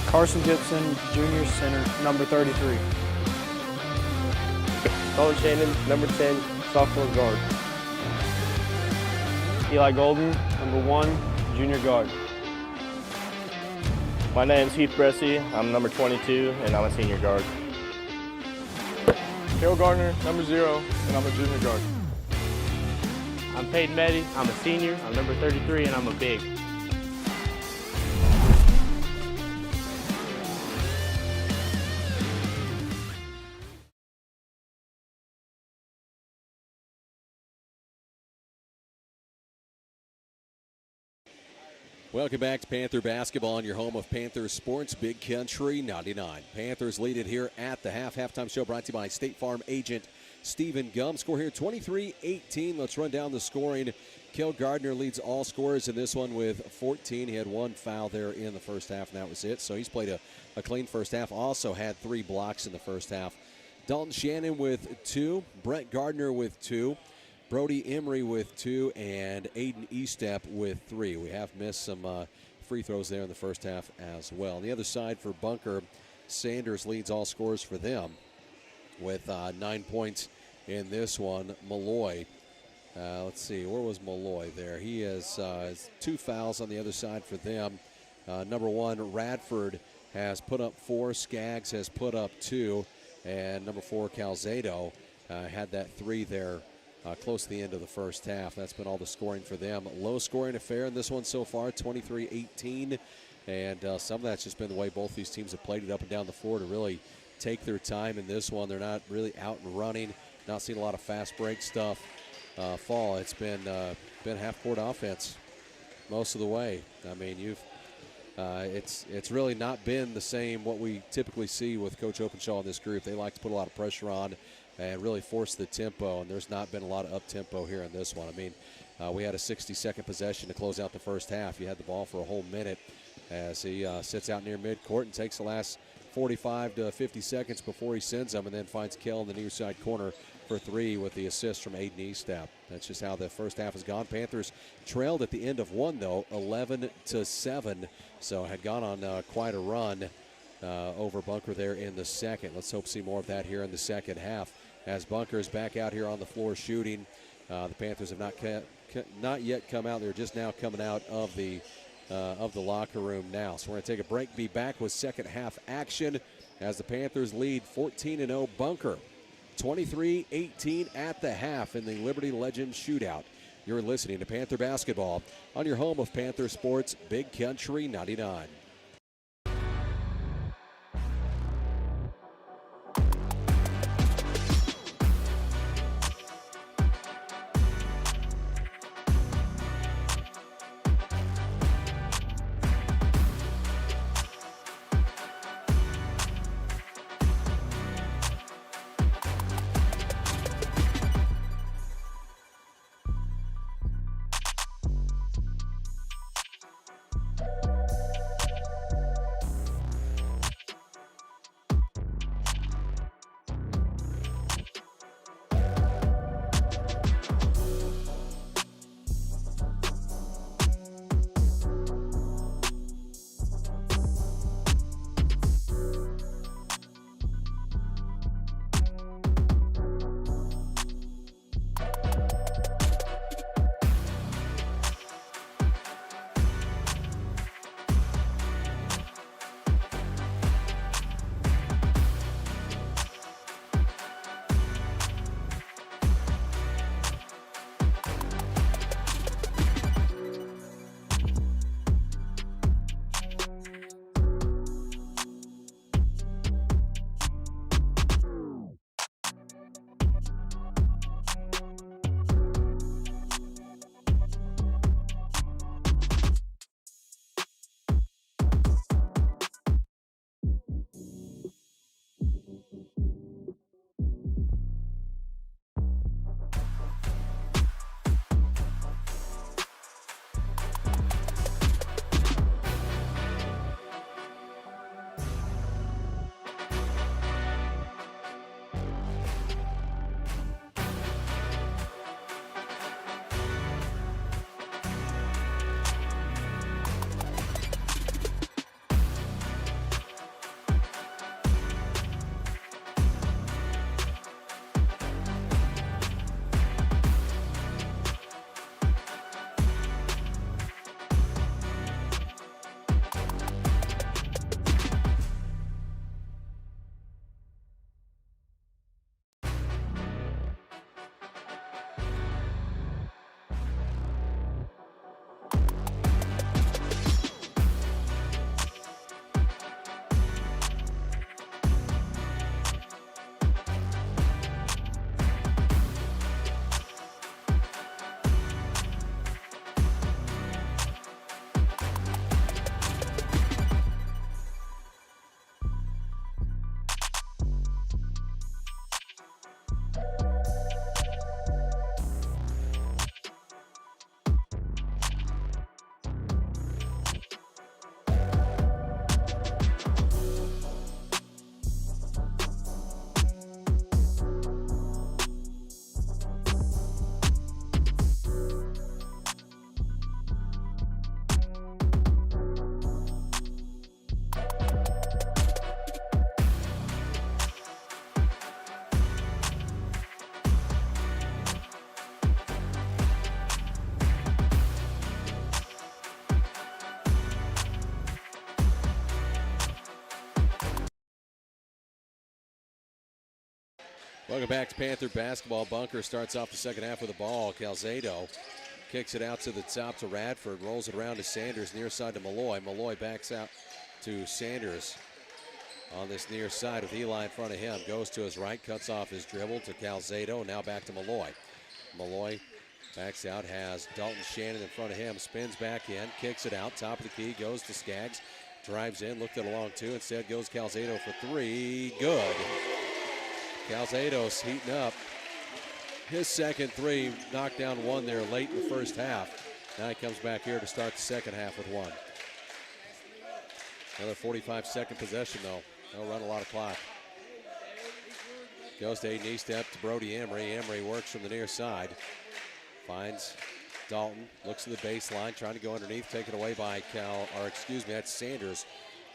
Carson Gibson, junior center, number 33. Colin Shannon, number 10, sophomore guard. Eli Golden, number 1, junior guard. My name's Heath Bressy, I'm number 22, and I'm a senior guard. Cale Gardner, number 0, and I'm a junior guard. I'm Peyton Meddy, I'm a senior, I'm number 33, and I'm a big. Welcome back to Panther Basketball on your home of Panther Sports, Big Country 99. Panthers lead it here at the halftime show brought to you by State Farm agent Stephen Gum. Score here 23-18. Let's run down the scoring. Kel Gardner leads all scorers in this one with 14. He had one foul there in the first half, and that was it. So he's played a clean first half. Also had 3 blocks in the first half. Dalton Shannon with 2. Brett Gardner with 2. Brody Emery with 2, and Aiden Estep with 3. We have missed some free throws there in the first half as well. On the other side for Bunker, Sanders leads all scorers for them with 9 points in this one. Malloy, let's see, where was Malloy there? He has 2 fouls on the other side for them. Number 1, Radford has put up 4. Skaggs has put up 2. And number 4, Calzado, had that 3 there close to the end of the first half. That's been all the scoring for them. Low scoring affair in this one so far, 23-18. And some of that's just been the way both these teams have played it up and down the floor to really take their time in this one. They're not really out and running, not seeing a lot of fast break stuff fall. It's been half-court offense most of the way. I mean, it's really not been the same what we typically see with Coach Openshaw in this group. They like to put a lot of pressure on and really force the tempo, and there's not been a lot of up-tempo here in this one. I mean, we had a 60-second possession to close out the first half. You had the ball for a whole minute as he sits out near midcourt and takes the last 45 to 50 seconds before he sends them, and then finds Kell in the near side corner for 3 with the assist from Aiden Estep. That's just how the first half has gone. Panthers trailed at the end of one, though, 11-7, so had gone on quite a run over Bunker there in the second. Let's hope to see more of that here in the second half as Bunker is back out here on the floor shooting. The Panthers have not yet come out. They're just now coming out of the locker room now. So we're going to take a break, be back with second half action as the Panthers lead 14-0 Bunker. 23-18 at the half in the Liberty Legends Shootout. You're listening to Panther Basketball on your home of Panther Sports, Big Country 99. Welcome back to Panther basketball. Bunker starts off the second half with the ball. Calzado kicks it out to the top to Radford, rolls it around to Sanders, near side to Malloy. Malloy backs out to Sanders on this near side with Eli in front of him. Goes to his right, cuts off his dribble to Calzado, now back to Malloy. Malloy backs out, has Dalton Shannon in front of him, spins back in, kicks it out, top of the key, goes to Skaggs, drives in, looked at a long two, instead goes Calzado for three, good. Calzado's heating up. His second three knocked down one there late in the first half. Now he comes back here to start the second half with one. Another 45-second possession, though. They'll run a lot of clock. Goes to Aiden Estep to Brody Emery. Emery works from the near side. Finds Dalton. Looks to the baseline, trying to go underneath. Taken away by that's Sanders.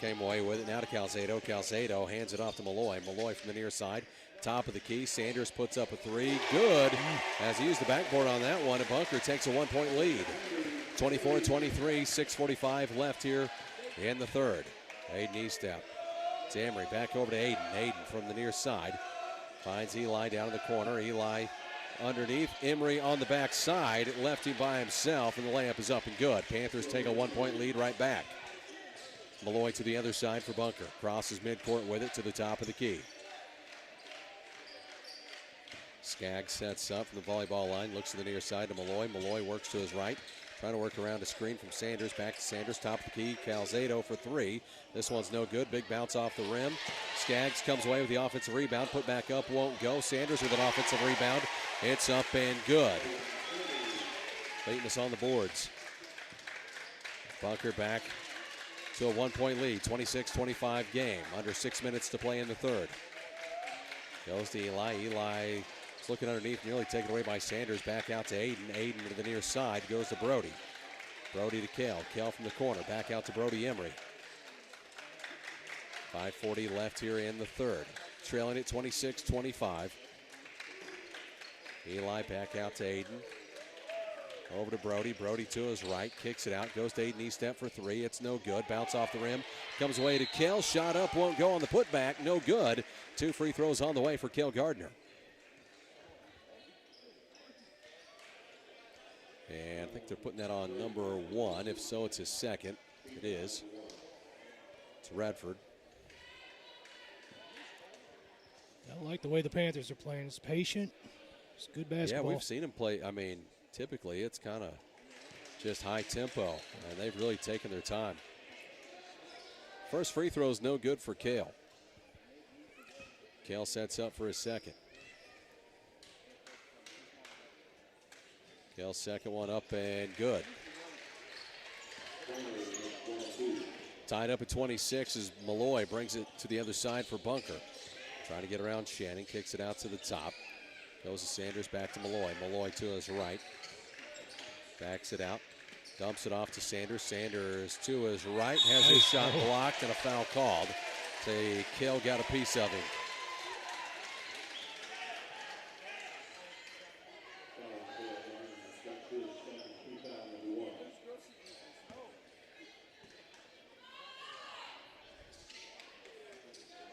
Came away with it. Now to Calzado. Calzado hands it off to Malloy. Malloy from the near side. Top of the key. Sanders puts up a three. Good. As he used the backboard on that one, and Bunker takes a 1-point lead. 24-23, 6:45 left here in the third. Aiden Estep. It's Emery back over to Aiden. Aiden from the near side. Finds Eli down in the corner. Eli underneath. Emery on the backside. Left him by himself, and the layup is up and good. Panthers take a 1-point lead right back. Malloy to the other side for Bunker. Crosses midcourt with it to the top of the key. Skaggs sets up from the volleyball line. Looks to the near side to Malloy. Malloy works to his right. Trying to work around a screen from Sanders. Back to Sanders, top of the key. Calzado for three. This one's no good. Big bounce off the rim. Skaggs comes away with the offensive rebound. Put back up, won't go. Sanders with an offensive rebound. It's up and good. Beating us on the boards. Bunker back to a 1-point lead. 26-25 game. Under 6 minutes to play in the third. Goes to Eli. Eli looking underneath, nearly taken away by Sanders. Back out to Aiden. Aiden to the near side. Goes to Brody. Brody to Kell. Kell from the corner. Back out to Brody Emery. 5:40 left here in the third. Trailing at 26-25. Eli back out to Aiden. Over to Brody. Brody to his right. Kicks it out. Goes to Aiden Estep for three. It's no good. Bounce off the rim. Comes away to Kell. Shot up. Won't go on the putback. No good. 2 free throws on the way for Kell Gardner. And I think they're putting that on number 1. If so, it's his second. It is. It's Radford. I like the way the Panthers are playing. It's patient. It's good basketball. Yeah, we've seen him play. I mean, typically it's kind of just high tempo, and they've really taken their time. First free throw is no good for Cale. Cale sets up for his second. Cale's second one up and good. Tied up at 26 as Malloy brings it to the other side for Bunker. Trying to get around Shannon, kicks it out to the top. Goes to Sanders, back to Malloy. Malloy to his right. Backs it out. Dumps it off to Sanders. Sanders to his right. Has his shot blocked and a foul called. Say Cale got a piece of him.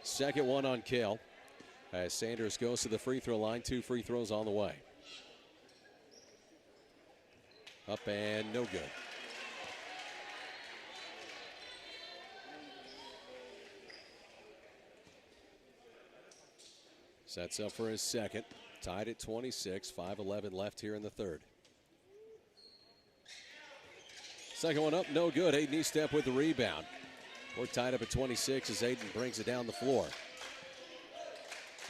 Second one on Cale. As Sanders goes to the free throw line, 2 free throws on the way. Up and no good. Sets up for his second. Tied at 26, 5:11 left here in the third. Second one up, no good. Aiden Estep with the rebound. We're tied up at 26 as Aiden brings it down the floor.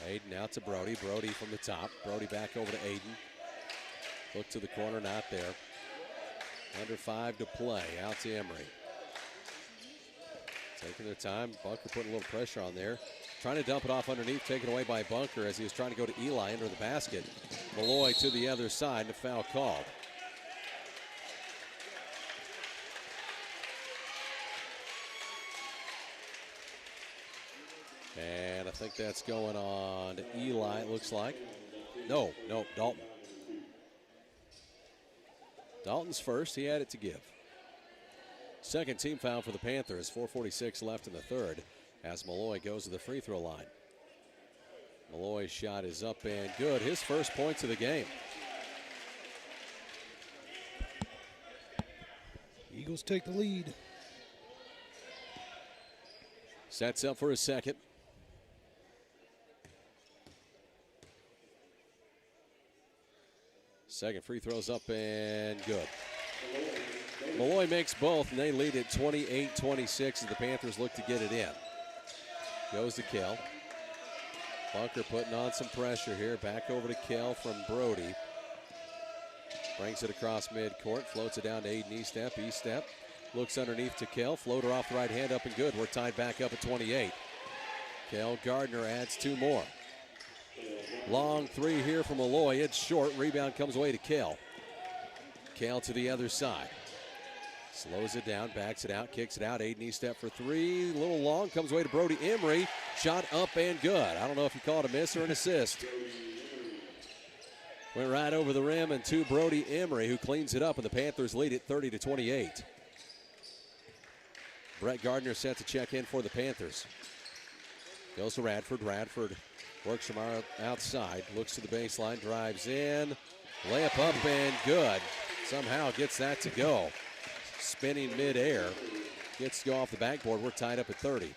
Aiden out to Brody. Brody from the top. Brody back over to Aiden. Look to the corner, not there. Under 5 to play. Out to Emery. Taking their time. Bunker putting a little pressure on there. Trying to dump it off underneath. Taken away by Bunker as he was trying to go to Eli under the basket. Malloy to the other side and a foul called. And I think that's going on to Eli, it looks like. No, Dalton. Dalton's first. He had it to give. Second team foul for the Panthers. 4:46 left in the third as Malloy goes to the free throw line. Malloy's shot is up and good. His first points of the game. Eagles take the lead. Sets up for his second. Second free throw's up and good. Malloy makes both, and they lead at 28-26 as the Panthers look to get it in. Goes to Kell. Bunker putting on some pressure here. Back over to Kell from Brody. Brings it across midcourt, floats it down to Aiden Estep. Estep looks underneath to Kell. Floater off the right hand, up and good. We're tied back up at 28. Kell Gardner adds 2 more. Long three here from Malloy. It's short. Rebound comes away to Kell. Kell to the other side. Slows it down, backs it out, kicks it out. Aiden Estep for 3. A little long, comes away to Brody Emery. Shot up and good. I don't know if you call it a miss or an assist. Went right over the rim and to Brody Emery, who cleans it up, and the Panthers lead it 30-28. Brett Gardner set to check in for the Panthers. Goes to Radford. Radford works from outside, looks to the baseline, drives in. Layup up and good. Somehow gets that to go. Spinning midair. Gets to go off the backboard. We're tied up at 30.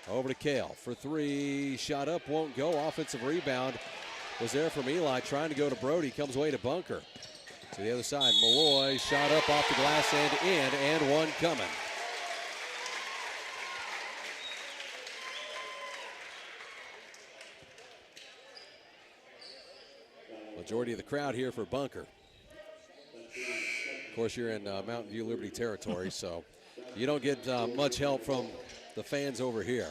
Over to Kell for 3. Shot up, won't go. Offensive rebound was there from Eli, trying to go to Brody. Comes away to Bunker. To the other side, Malloy shot up off the glass and in, and one coming. Majority of the crowd here for Bunker. Of course, you're in Mountain View Liberty territory, so you don't get much help from the fans over here.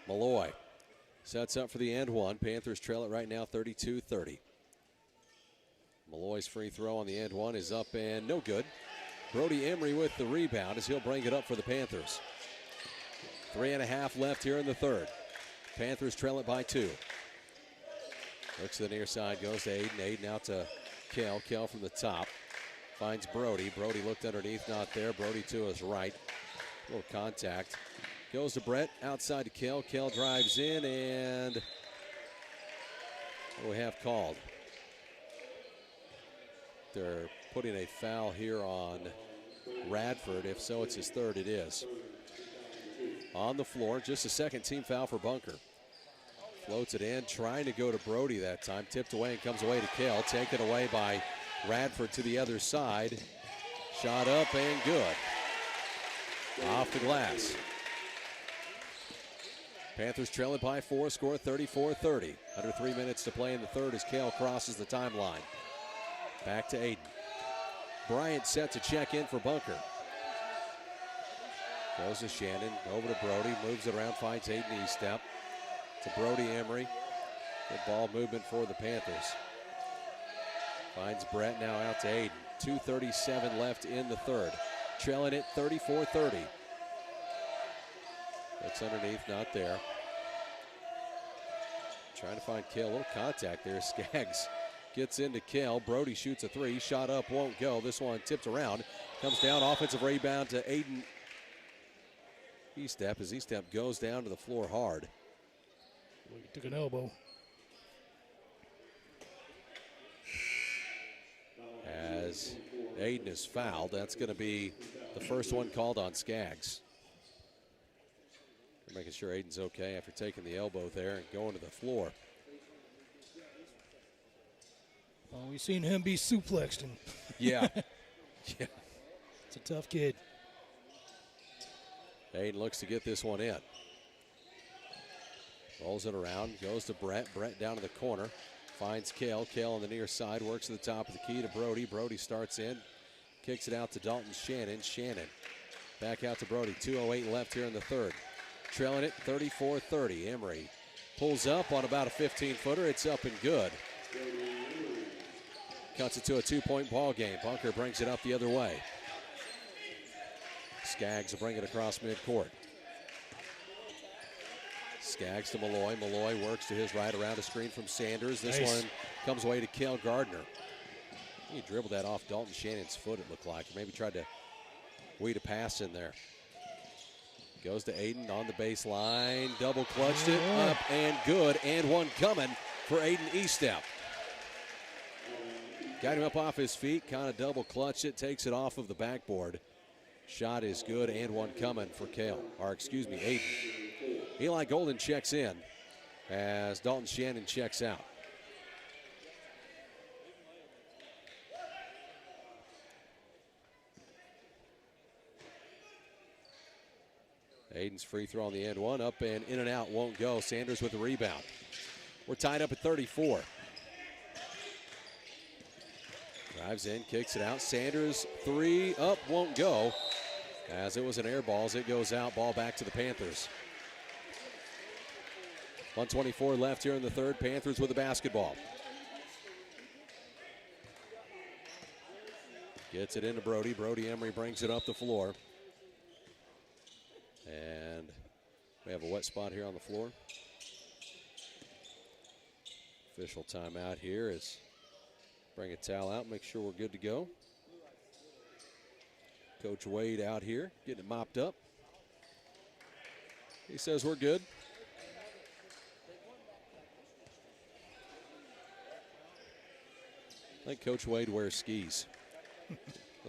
Malloy sets up for the and one. Panthers trail it right now 32-30. Malloy's free throw on the and one is up and no good. Brody Emery with the rebound as he'll bring it up for the Panthers. 3.5 left here in the third. Panthers trail it by 2. Looks to the near side, goes to Aiden. Aiden out to Kell. Kell from the top. Finds Brody. Brody looked underneath, not there. Brody to his right. A little contact. Goes to Brett, outside to Kell. Kell drives in, and what do we have called? They're putting a foul here on Radford. If so, it's his third. It is. On the floor, just a second team foul for Bunker. Floats it in, trying to go to Brody that time. Tipped away and comes away to Kell. Taken away by Radford to the other side. Shot up and good. Off the glass. Panthers trail it by 4, score 34-30. Under 3 minutes to play in the third as Kell crosses the timeline. Back to Aiden. Bryant set to check in for Bunker. Goes to Shannon, over to Brody, moves it around, finds Aiden Estep. To Brody Emery. Good ball movement for the Panthers. Finds Brett now out to Aiden. 2:37 left in the third. Trailing it 34-30. Looks underneath, not there. Trying to find Kell. A little contact there. Skaggs gets into Kell. Brody shoots a 3. Shot up, won't go. This one tipped around. Comes down. Offensive rebound to Aiden Estep as Estep goes down to the floor hard. He took an elbow. As Aiden is fouled, that's going to be the first one called on Skaggs. They're making sure Aiden's okay after taking the elbow there and going to the floor. Oh, we've seen him be suplexed. And yeah. Yeah. It's a tough kid. Aiden looks to get this one in. Rolls it around, goes to Brett. Brett down to the corner. Finds Kell. Kell on the near side, works to the top of the key to Brody. Brody starts in, kicks it out to Dalton Shannon. Shannon back out to Brody. 2:08 left here in the third. Trailing it 34-30. Emery pulls up on about a 15-footer. It's up and good. Cuts it to a 2-point ball game. Bunker brings it up the other way. Skaggs will bring it across midcourt. Skaggs to Malloy. Malloy works to his right around a screen from Sanders. This one comes away to Kell Gardner. He dribbled that off Dalton Shannon's foot, it looked like. Or maybe tried to Way to pass in there. Goes to Aiden on the baseline. Double clutched it. Up and good. And one coming for Aiden Estep. Got him up off his feet. Kind of double clutched it. Takes it off of the backboard. Shot is good. And one coming for Aiden. Eli Golden checks in as Dalton Shannon checks out. Aiden's free throw on the end one, up and in and out, won't go. Sanders with the rebound. We're tied up at 34. Drives in, kicks it out. Sanders, three, up, won't go. As it was an air ball, as it goes out, ball back to the Panthers. 1:24 left here in the third. Panthers with the basketball. Gets it into Brody. Brody Emery brings it up the floor. And we have a wet spot here on the floor. Official timeout here is bring a towel out, make sure we're good to go. Coach Wade out here getting it mopped up. He says we're good. I think Coach Wade wears skis.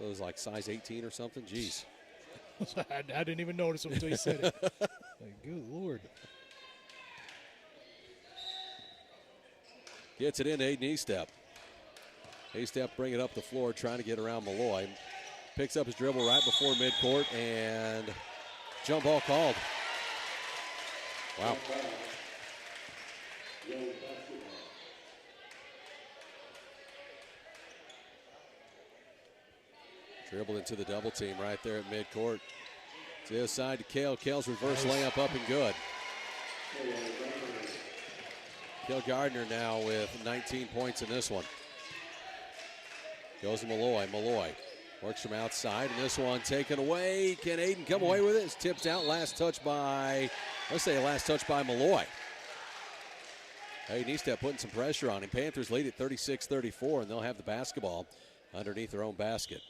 Those like size 18 or something. Jeez. I didn't even notice him until you said it. Like, good Lord. Gets it into Aiden Estep. Estep bring it up the floor, trying to get around Malloy. Picks up his dribble right before midcourt, and jump ball called. Wow. Dribbled into the double team right there at midcourt. To the other side to Kale. Kale's reverse layup up and good. Kale Gardner now with 19 points in this one. Goes to Malloy. Malloy works from outside, and this one taken away. Can Aiden come away with it? It's tipped out. Last touch by Malloy. Aiden Estep putting some pressure on him. Panthers lead at 36-34, and they'll have the basketball underneath their own basket.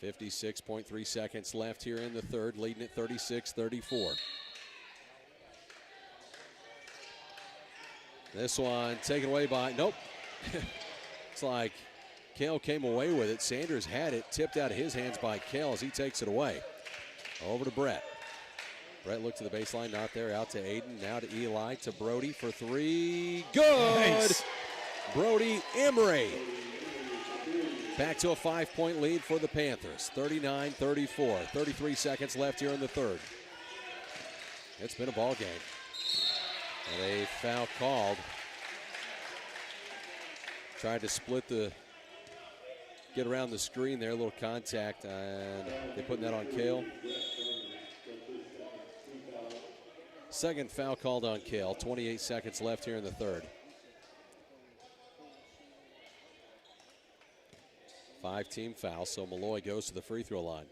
56.3 seconds left here in the third, leading at 36-34. This one taken away by, nope. It's like Kale came away with it. Sanders had it, tipped out of his hands by Kale as he takes it away. Over to Brett. Brett looked to the baseline, not there, out to Aiden, now to Eli, to Brody for three. Good! Nice. Brody Emery. Back to a 5-point lead for the Panthers, 39-34. 33 seconds left here in the third. It's been a ball game. And a foul called. Tried to get around the screen there, a little contact, and they're putting that on Kale. Second foul called on Kale, 28 seconds left here in the third. 5-team foul, so Malloy goes to the free throw line.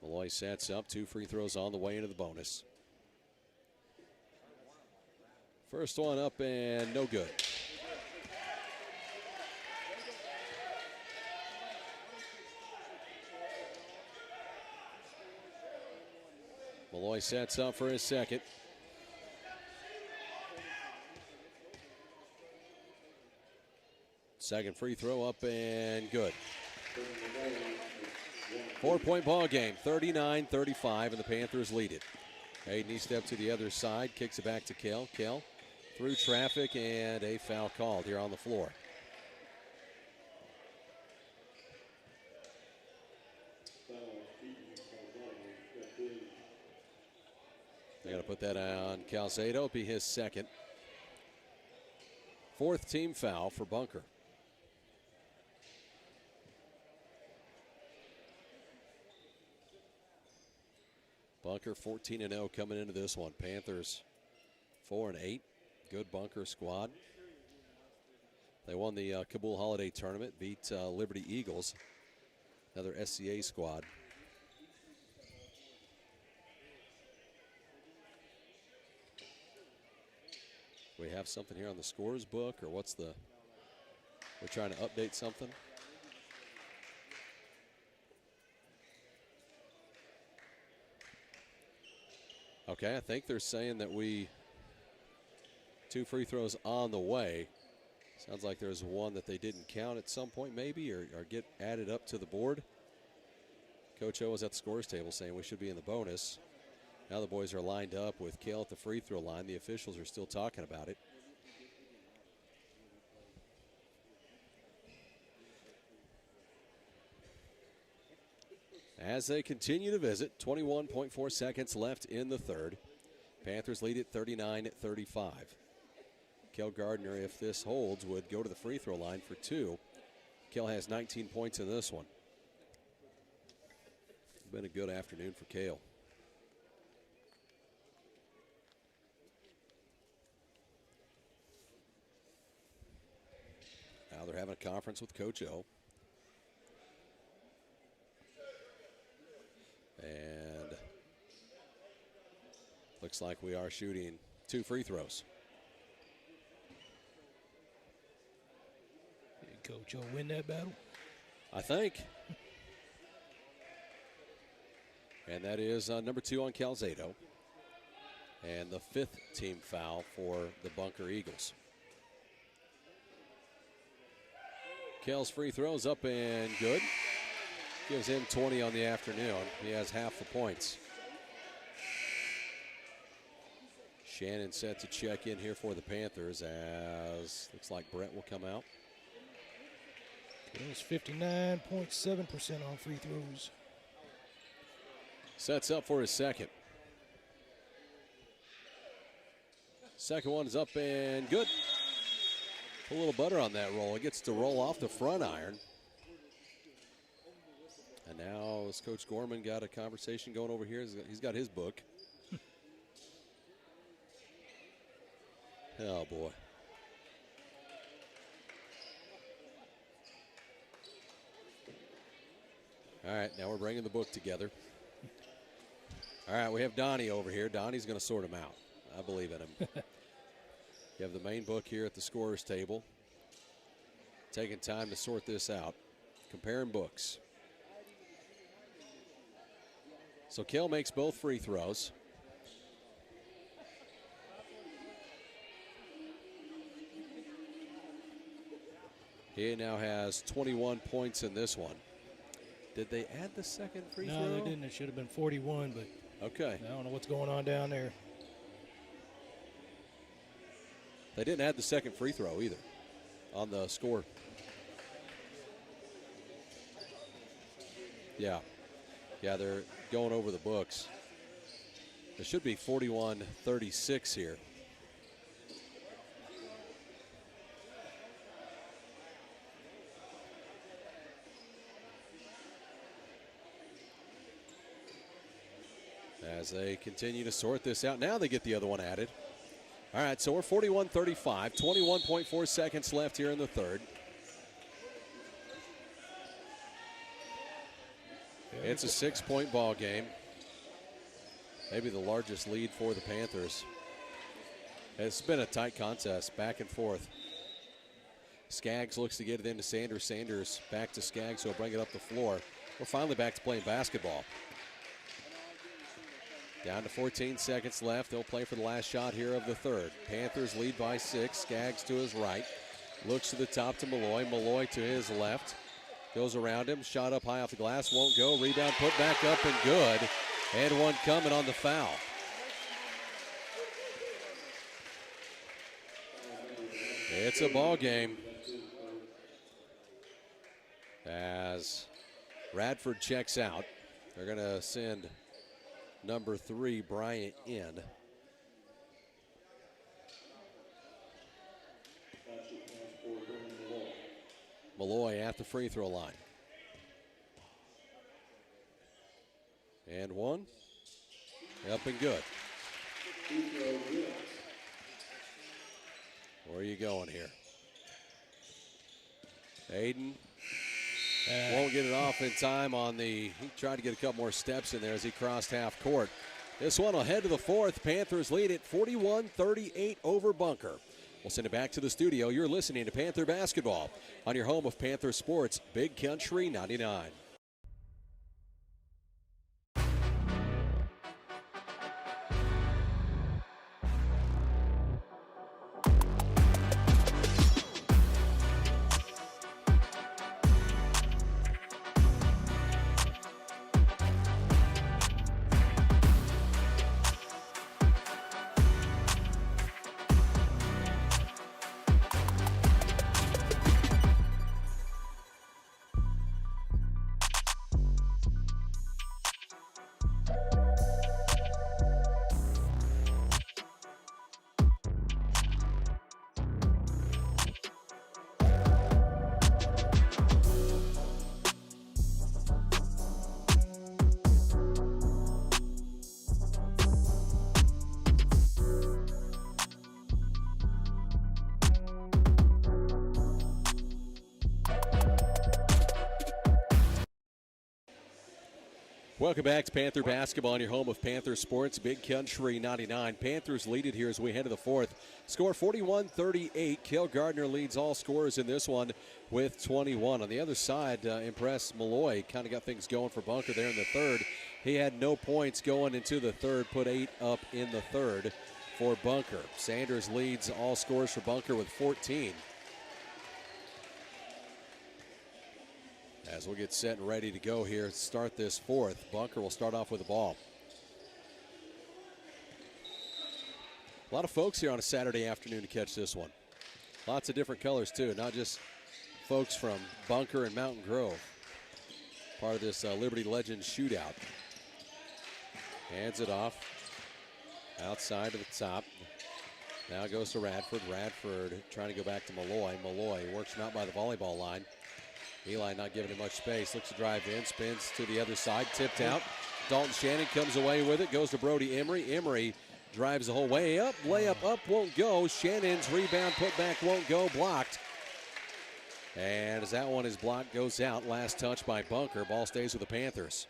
Malloy sets up, 2 free throws on the way into the bonus. First one up and no good. Malloy sets up for his second. Second free throw up and good. 4-point ball game, 39-35, and the Panthers lead it. Aiden Estep to the other side, kicks it back to Kale. Kale through traffic, and a foul called here on the floor. They're going to put that on Calzado. It'll be his second. 4th team foul for Bunker. Bunker 14-0 coming into this one. Panthers 4-8. Good Bunker squad. They won the Kabul Holiday Tournament, beat Liberty Eagles, another SCA squad. We have something here on the scores book, or what's the, we're trying to update something? Okay, I think they're saying that 2 free throws on the way. Sounds like there's one that they didn't count at some point maybe, or get added up to the board. Coach O was at the scores table saying we should be in the bonus. Now the boys are lined up with Cale at the free throw line. The officials are still talking about it. As they continue to visit, 21.4 seconds left in the third. Panthers lead it 39-35. Kel Gardner, if this holds, would go to the free throw line for 2. Kel has 19 points in this one. It's been a good afternoon for Cale. Now they're having a conference with Coach O. And looks like we are shooting 2 free throws. Did Coach O win that battle? I think. And that is number 2 on Calzado. And the 5th team foul for the Bunker Eagles. Kel's free throws up and good. Gives him 20 on the afternoon. He has half the points. Shannon set to check in here for the Panthers, as looks like Brett will come out. Kel's 59.7% on free throws. Sets up for his second. Second one is up and good. Put a little butter on that roll. It gets to roll off the front iron. And now has Coach Gorman got a conversation going over here? He's got his book. Oh, boy. All right, now we're bringing the book together. All right, we have Donnie over here. Donnie's going to sort them out. I believe in him. You have the main book here at the scorer's table. Taking time to sort this out. Comparing books. So Cale makes both free throws. He now has 21 points in this one. Did they add the second free throw? No, they didn't. It should have been 41, but okay. I don't know what's going on down there. They didn't add the second free throw either on the score. Yeah, they're going over the books. It should be 41-36 here. As they continue to sort this out, now they get the other one added. All right, so we're 41-35, 21.4 seconds left here in the third. It's a 6-point ball game. Maybe the largest lead for the Panthers. It's been a tight contest, back and forth. Skaggs looks to get it into Sanders. Sanders back to Skaggs, who'll bring it up the floor. We're finally back to playing basketball. Down to 14 seconds left. They'll play for the last shot here of the third. Panthers lead by 6. Skaggs to his right. Looks to the top to Malloy. Malloy to his left. Goes around him. Shot up high off the glass. Won't go. Rebound put back up and good. And one coming on the foul. It's a ball game. As Radford checks out, they're going to send number 3, Bryant, in. Malloy at the free throw line. And one. Up and good. Where are you going here? Aiden won't get it off in time on the, he tried to get a couple more steps in there as he crossed half court. This one will head to the fourth. Panthers lead it 41-38 over Bunker. We'll send it back to the studio. You're listening to Panther Basketball on your home of Panther Sports, Big Country 99. Welcome back to Panther Basketball on your home of Panther Sports, Big Country 99. Panthers lead it here as we head to the fourth. Score 41-38. Cale Gardner leads all scorers in this one with 21. On the other side, Impress Malloy kind of got things going for Bunker there in the third. He had no points going into the third, put 8 up in the third for Bunker. Sanders leads all scorers for Bunker with 14. As we'll get set and ready to go here, start this fourth. Bunker will start off with the ball. A lot of folks here on a Saturday afternoon to catch this one. Lots of different colors too, not just folks from Bunker and Mountain Grove. Part of this Liberty Legends shootout. Hands it off. Outside to the top. Now goes to Radford. Radford trying to go back to Malloy. Malloy works him out by the volleyball line. Eli not giving him much space. Looks to drive in, spins to the other side, tipped out. Dalton Shannon comes away with it, goes to Brody Emery. Emery drives the whole way up. Layup up won't go. Shannon's rebound put back won't go. Blocked. And as that one is blocked, goes out. Last touch by Bunker. Ball stays with the Panthers.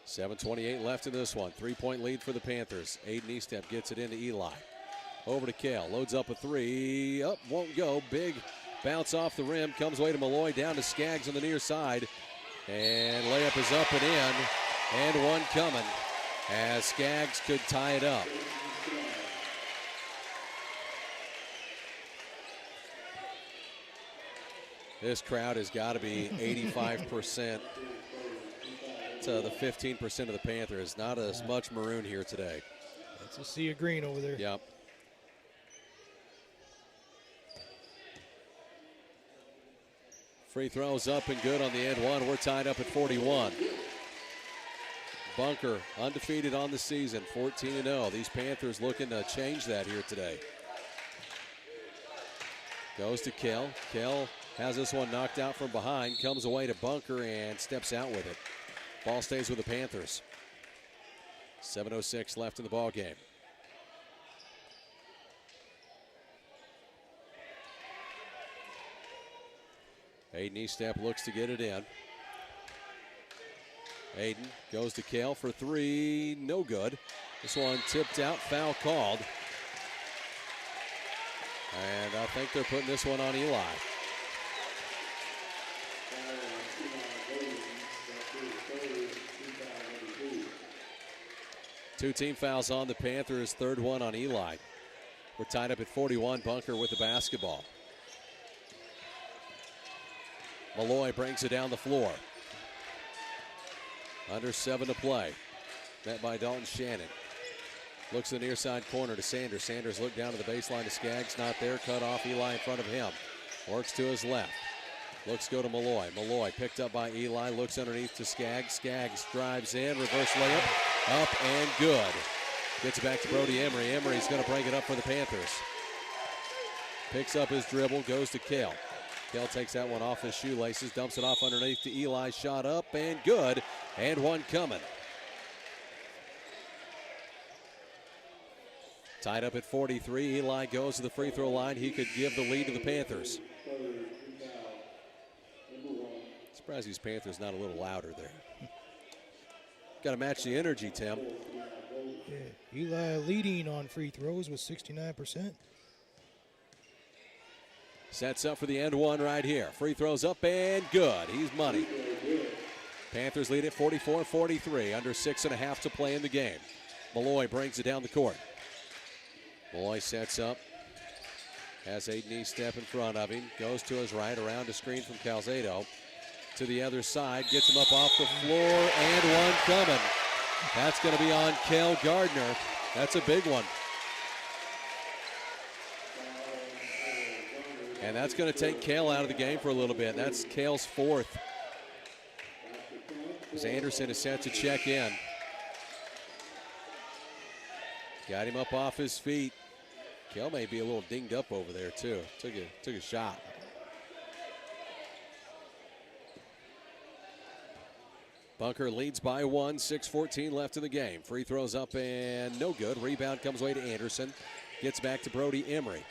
.7:28 left in this one. 3-point lead for the Panthers. Aiden Eastep gets it into Eli. Over to Cale, loads up a three, up, won't go, big bounce off the rim, comes away to Malloy, down to Skaggs on the near side, and layup is up and in, and one coming, as Skaggs could tie it up. This crowd has got to be 85% to the 15% of the Panthers. Not as much maroon here today. It's a sea of green over there. Yep. Free throws up and good on the end one. We're tied up at 41. Bunker undefeated on the season, 14-0. These Panthers looking to change that here today. Goes to Kell. Kell has this one knocked out from behind, comes away to Bunker and steps out with it. Ball stays with the Panthers. 7:06 left in the ball game. Aiden Eastep looks to get it in. Aiden goes to Cale for three, no good. This one tipped out, foul called. And I think they're putting this one on Eli. Two team fouls on the Panthers, third one on Eli. We're tied up at 41, Bunker with the basketball. Malloy brings it down the floor. Under 7 to play. Met by Dalton Shannon. Looks to the near side corner to Sanders. Sanders looked down to the baseline to Skaggs. Not there. Cut off. Eli in front of him. Works to his left. Looks go to Malloy. Malloy picked up by Eli. Looks underneath to Skaggs. Skaggs drives in. Reverse layup. Up and good. Gets it back to Brody Emery. Emery's going to break it up for the Panthers. Picks up his dribble. Goes to Cale. Cale takes that one off his shoelaces, dumps it off underneath to Eli, shot up and good, and one coming. Tied up at 43, Eli goes to the free throw line. He could give the lead to the Panthers. It's Surprised these Panthers not a little louder there. Got to match the energy, Tim. Yeah, Eli leading on free throws with 69%. Sets up for the end one right here. Free throws up and good. He's money. Panthers lead at 44-43. Under 6.5 to play in the game. Malloy brings it down the court. Malloy sets up. Has Aiden step in front of him. Goes to his right around a screen from Calzado. To the other side. Gets him up off the floor. And one coming. That's going to be on Cale Gardner. That's a big one. And that's going to take Cale out of the game for a little bit. That's Cale's fourth. As Anderson is set to check in. Got him up off his feet. Cale may be a little dinged up over there too. Took a shot. Bunker leads by 1, 6:14 left in the game. Free throws up and no good. Rebound comes away to Anderson. Gets back to Brody Emery.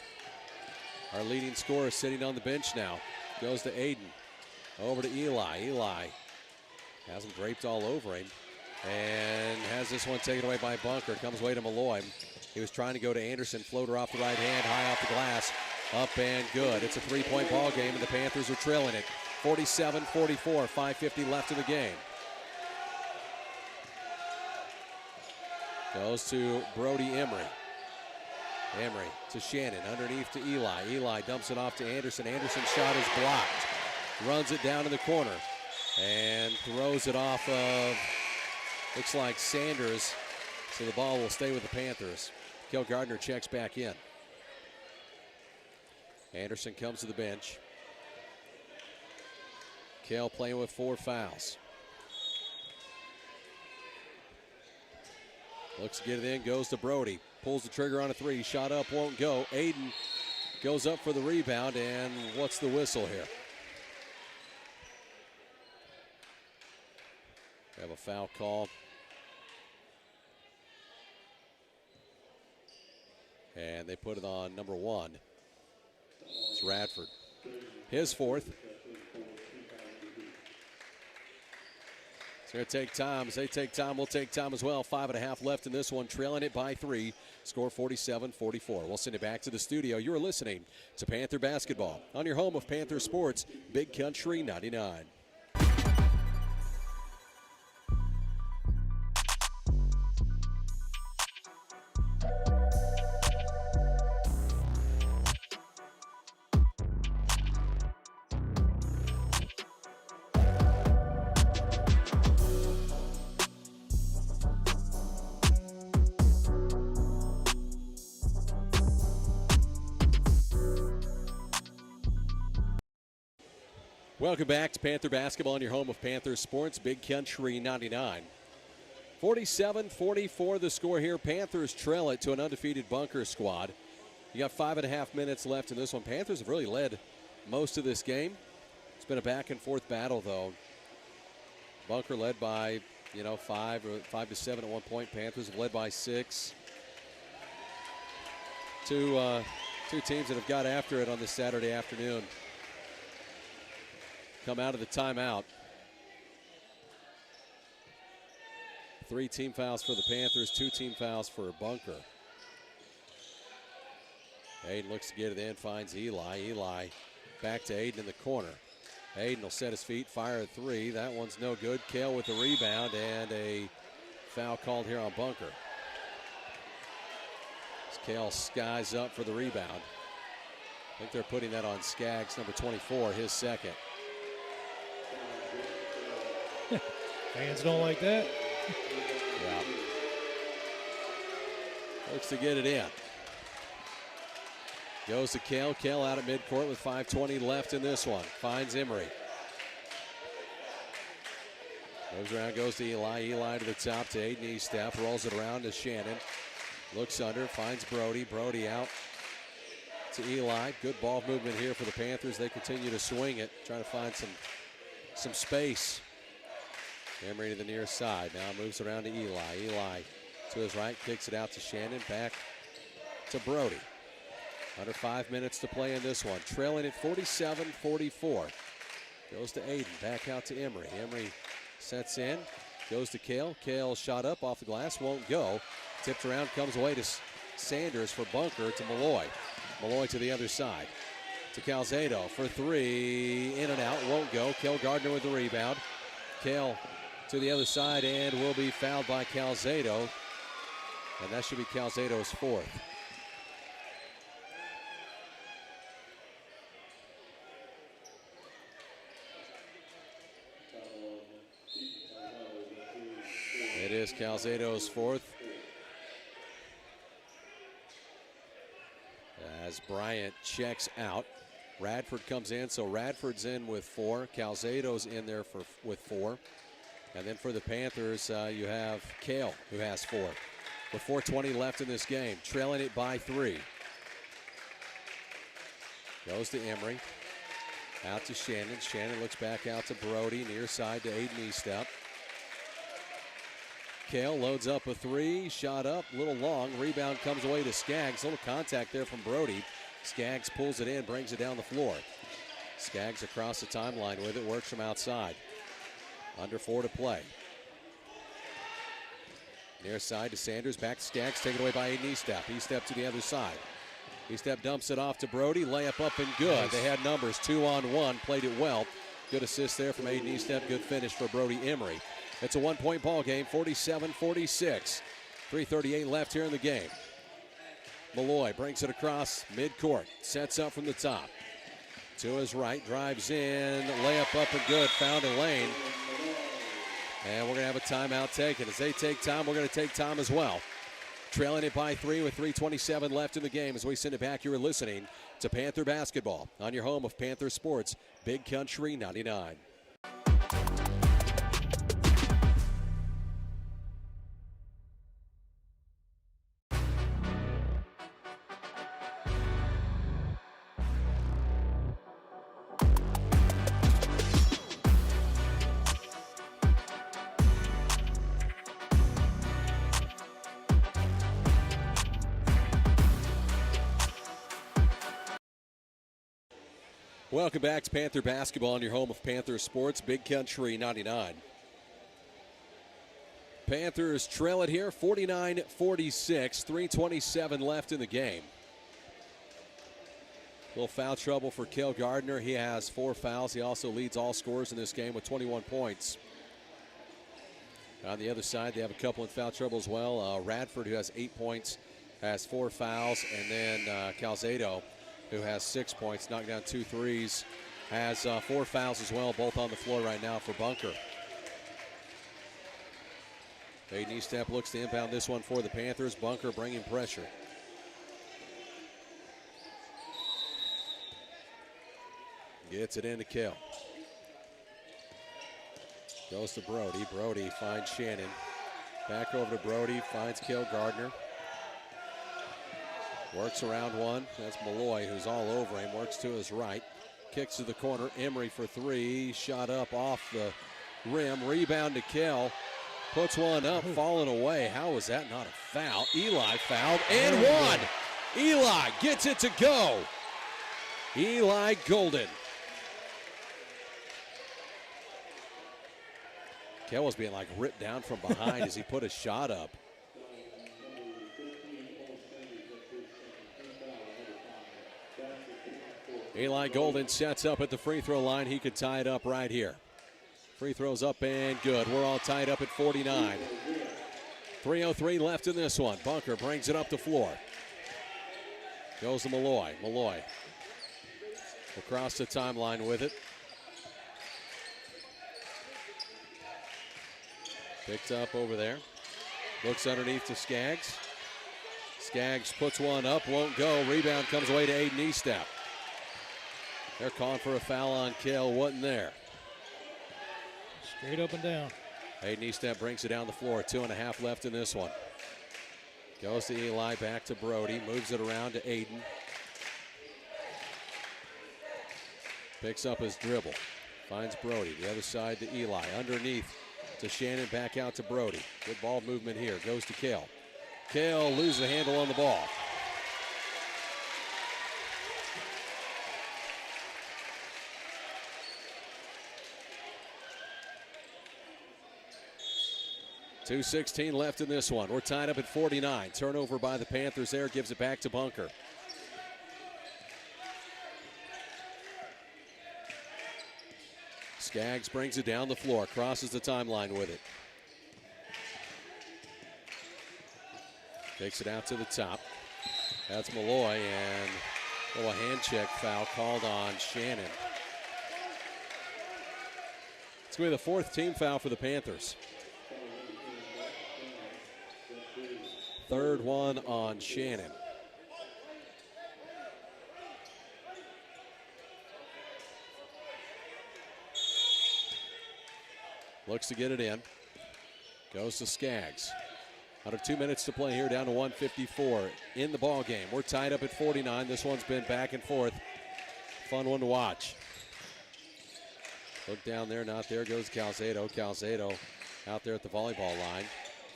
Our leading scorer sitting on the bench now. Goes to Aiden. Over to Eli. Eli has him draped all over him. And has this one taken away by Bunker. Comes away to Malloy. He was trying to go to Anderson. Floater off the right hand, high off the glass. Up and good. It's a three-point ball game, and the Panthers are trailing it. 47-44, 5:50 left in the game. Goes to Brody Emery. Emery to Shannon, underneath to Eli. Eli dumps it off to Anderson. Anderson's shot is blocked. Runs it down in the corner and throws it off of, looks like Sanders. So the ball will stay with the Panthers. Cale Gardner checks back in. Anderson comes to the bench. Cale playing with 4 fouls. Looks to get it in, goes to Brody. Pulls the trigger on a 3, shot up, won't go. Aiden goes up for the rebound, and what's the whistle here? We have a foul call. And they put it on number 1. It's Radford. His 4th. It's going to take time. As they take time, we'll take time as well. 5.5 left in this one, trailing it by 3. Score 47-44. We'll send it back to the studio. You're listening to Panther Basketball on your home of Panther Sports, Big Country 99. Welcome back to Panther Basketball on your home of Panther Sports, Big Country 99. 47-44 the score here. Panthers trail it to an undefeated Bunker squad. You got 5.5 minutes left in this one. Panthers have really led most of this game. It's been a back and forth battle though. Bunker led by, 5 to 7 at one point. Panthers have led by 6. Two teams that have got after it on this Saturday afternoon. Come out of the timeout. 3 team fouls for the Panthers, 2 team fouls for Bunker. Aiden looks to get it in, finds Eli. Eli back to Aiden in the corner. Aiden will set his feet, fire a 3. That one's no good. Cale with the rebound and a foul called here on Bunker. As Cale skies up for the rebound. I think they're putting that on Skaggs, number 24, his second. Fans don't like that. Yeah. Looks to get it in. Goes to Cale. Cale out at midcourt with 5:20 left in this one. Finds Emery. Moves around, goes to Eli. Eli to the top to Aiden step. Rolls it around to Shannon. Looks under, finds Brody. Brody out to Eli. Good ball movement here for the Panthers. They continue to swing it, trying to find some space. Emery to the near side. Now moves around to Eli. Eli to his right, kicks it out to Shannon. Back to Brody. Under 5 minutes to play in this one. Trailing at 47-44. Goes to Aiden, back out to Emery. Emery sets in, goes to Kale. Kale shot up off the glass, won't go. Tipped around, comes away to Sanders for Bunker to Malloy. Malloy to the other side. To Calzado for three, in and out, won't go. Kale Gardner with the rebound. Kale to the other side and will be fouled by Calzado. And that should be Calzado's fourth. It is Calzado's fourth. As Bryant checks out. Radford comes in, so Radford's in with 4. Calzado's in there with 4. And then for the Panthers, you have Kale, who has 4. With 4:20 left in this game, trailing it by 3. Goes to Emery. Out to Shannon. Shannon looks back out to Brody, near side to Aiden Eastep. Kale loads up a 3, shot up, a little long. Rebound comes away to Skaggs. A little contact there from Brody. Skaggs pulls it in, brings it down the floor. Skaggs across the timeline with it, works from outside. Under 4 to play. Near side to Sanders, back to Skaggs, taken away by Aiden Eastep. Eastep to the other side. Eastep dumps it off to Brody, layup up and good. Nice. They had numbers, 2-on-1, played it well. Good assist there from Aiden Eastep, good finish for Brody Emery. It's a 1-point ball game, 47-46. 3:38 left here in the game. Malloy brings it across midcourt, sets up from the top. To his right, drives in, layup up and good, found a lane. And we're going to have a timeout taken. As they take time, we're going to take time as well. Trailing it by 3 with 3:27 left in the game as we send it back. You're listening to Panther Basketball on your home of Panther Sports, Big Country 99. Welcome back to Panther Basketball on your home of Panther Sports, Big Country 99. Panthers trail it here, 49-46, 3:27 left in the game. A little foul trouble for Kale Gardner. He has 4 fouls. He also leads all scorers in this game with 21 points. On the other side, they have a couple in foul trouble as well. Radford, who has 8 points, has 4 fouls. And then Calzado, who has 6 points, knocked down 2 threes, has 4 fouls as well, both on the floor right now for Bunker. Aiden Eastep looks to inbound this one for the Panthers. Bunker bringing pressure. Gets it into Kale. Goes to Brody. Brody finds Shannon. Back over to Brody, finds Kale Gardner. Works around one. That's Malloy, who's all over him. Works to his right. Kicks to the corner. Emery for 3. Shot up off the rim. Rebound to Kale. Puts one up, falling away. How was that not a foul? Eli fouled and one. Eli gets it to go. Eli Golden. Kale was being like ripped down from behind as he put a shot up. Eli Golden sets up at the free throw line. He could tie it up right here. Free throws up and good. We're all tied up at 49. 3:03 left in this one. Bunker brings it up the floor. Goes to Malloy. Malloy across the timeline with it. Picked up over there. Looks underneath to Skaggs. Skaggs puts one up, won't go. Rebound comes away to Aiden Eastep. They're calling for a foul on Kale. Wasn't there. Straight up and down. Aiden Eastep brings it down the floor. 2.5 left in this one. Goes to Eli, back to Brody. Moves it around to Aiden. Picks up his dribble. Finds Brody. The other side to Eli. Underneath to Shannon, back out to Brody. Good ball movement here. Goes to Kale. Kale loses the handle on the ball. 2:16 left in this one. We're tied up at 49. Turnover by the Panthers there, gives it back to Bunker. Skaggs brings it down the floor, crosses the timeline with it. Takes it out to the top. That's Malloy, and a hand check foul called on Shannon. It's going to be the fourth team foul for the Panthers. Third one on Shannon. Looks to get it in. Goes to Skaggs. Under 2 minutes to play here, down to 154 in the ball game. We're tied up at 49. This one's been back and forth. Fun one to watch. Look down there, not there goes Calzado. Calzado out there at the volleyball line.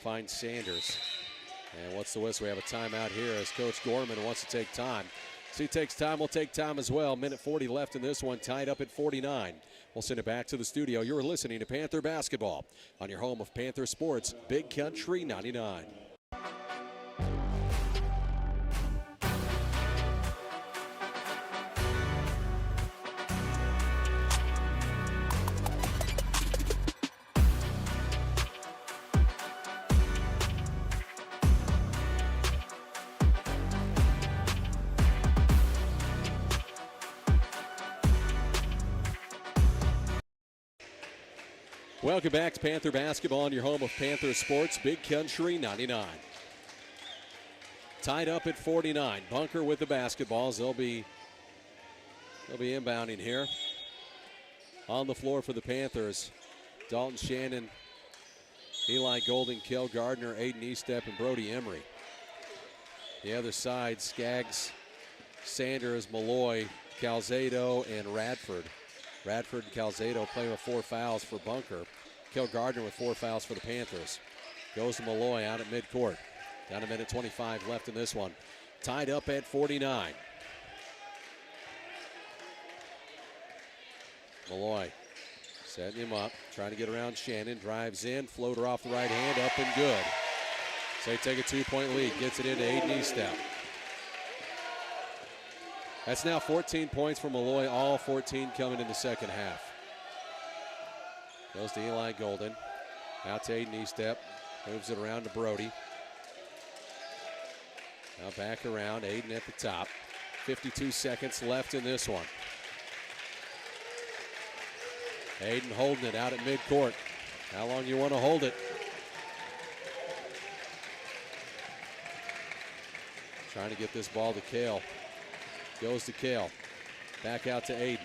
Finds Sanders. And what's the whistle? We have a timeout here as Coach Gorman wants to take time. So he takes time, we'll take time as well. Minute 40 left in this one, tied up at 49. We'll send it back to the studio. You're listening to Panther Basketball on your home of Panther Sports, Big Country 99. Welcome back to Panther Basketball on your home of Panther Sports, Big Country 99. Tied up at 49. Bunker with the basketballs. They'll be inbounding here. On the floor for the Panthers, Dalton Shannon, Eli Golden, Kel Gardner, Aiden Estep, and Brody Emery. The other side, Skaggs, Sanders, Malloy, Calzado, and Radford. Radford and Calzado playing with 4 fouls for Bunker. Kel Gardner with 4 fouls for the Panthers. Goes to Malloy out at midcourt. Down a minute 25 left in this one. Tied up at 49. Malloy setting him up, trying to get around Shannon. Drives in, floater off the right hand, up and good. So they take a 2-point lead. Gets it into Aiden Estep. That's now 14 points for Malloy, all 14 coming in the second half. Goes to Eli Golden. Out to Aiden Estep. Moves it around to Brody. Now back around, Aiden at the top. 52 seconds left in this one. Aiden holding it out at midcourt. How long you want to hold it? Trying to get this ball to Kale. Goes to Kale. Back out to Aiden.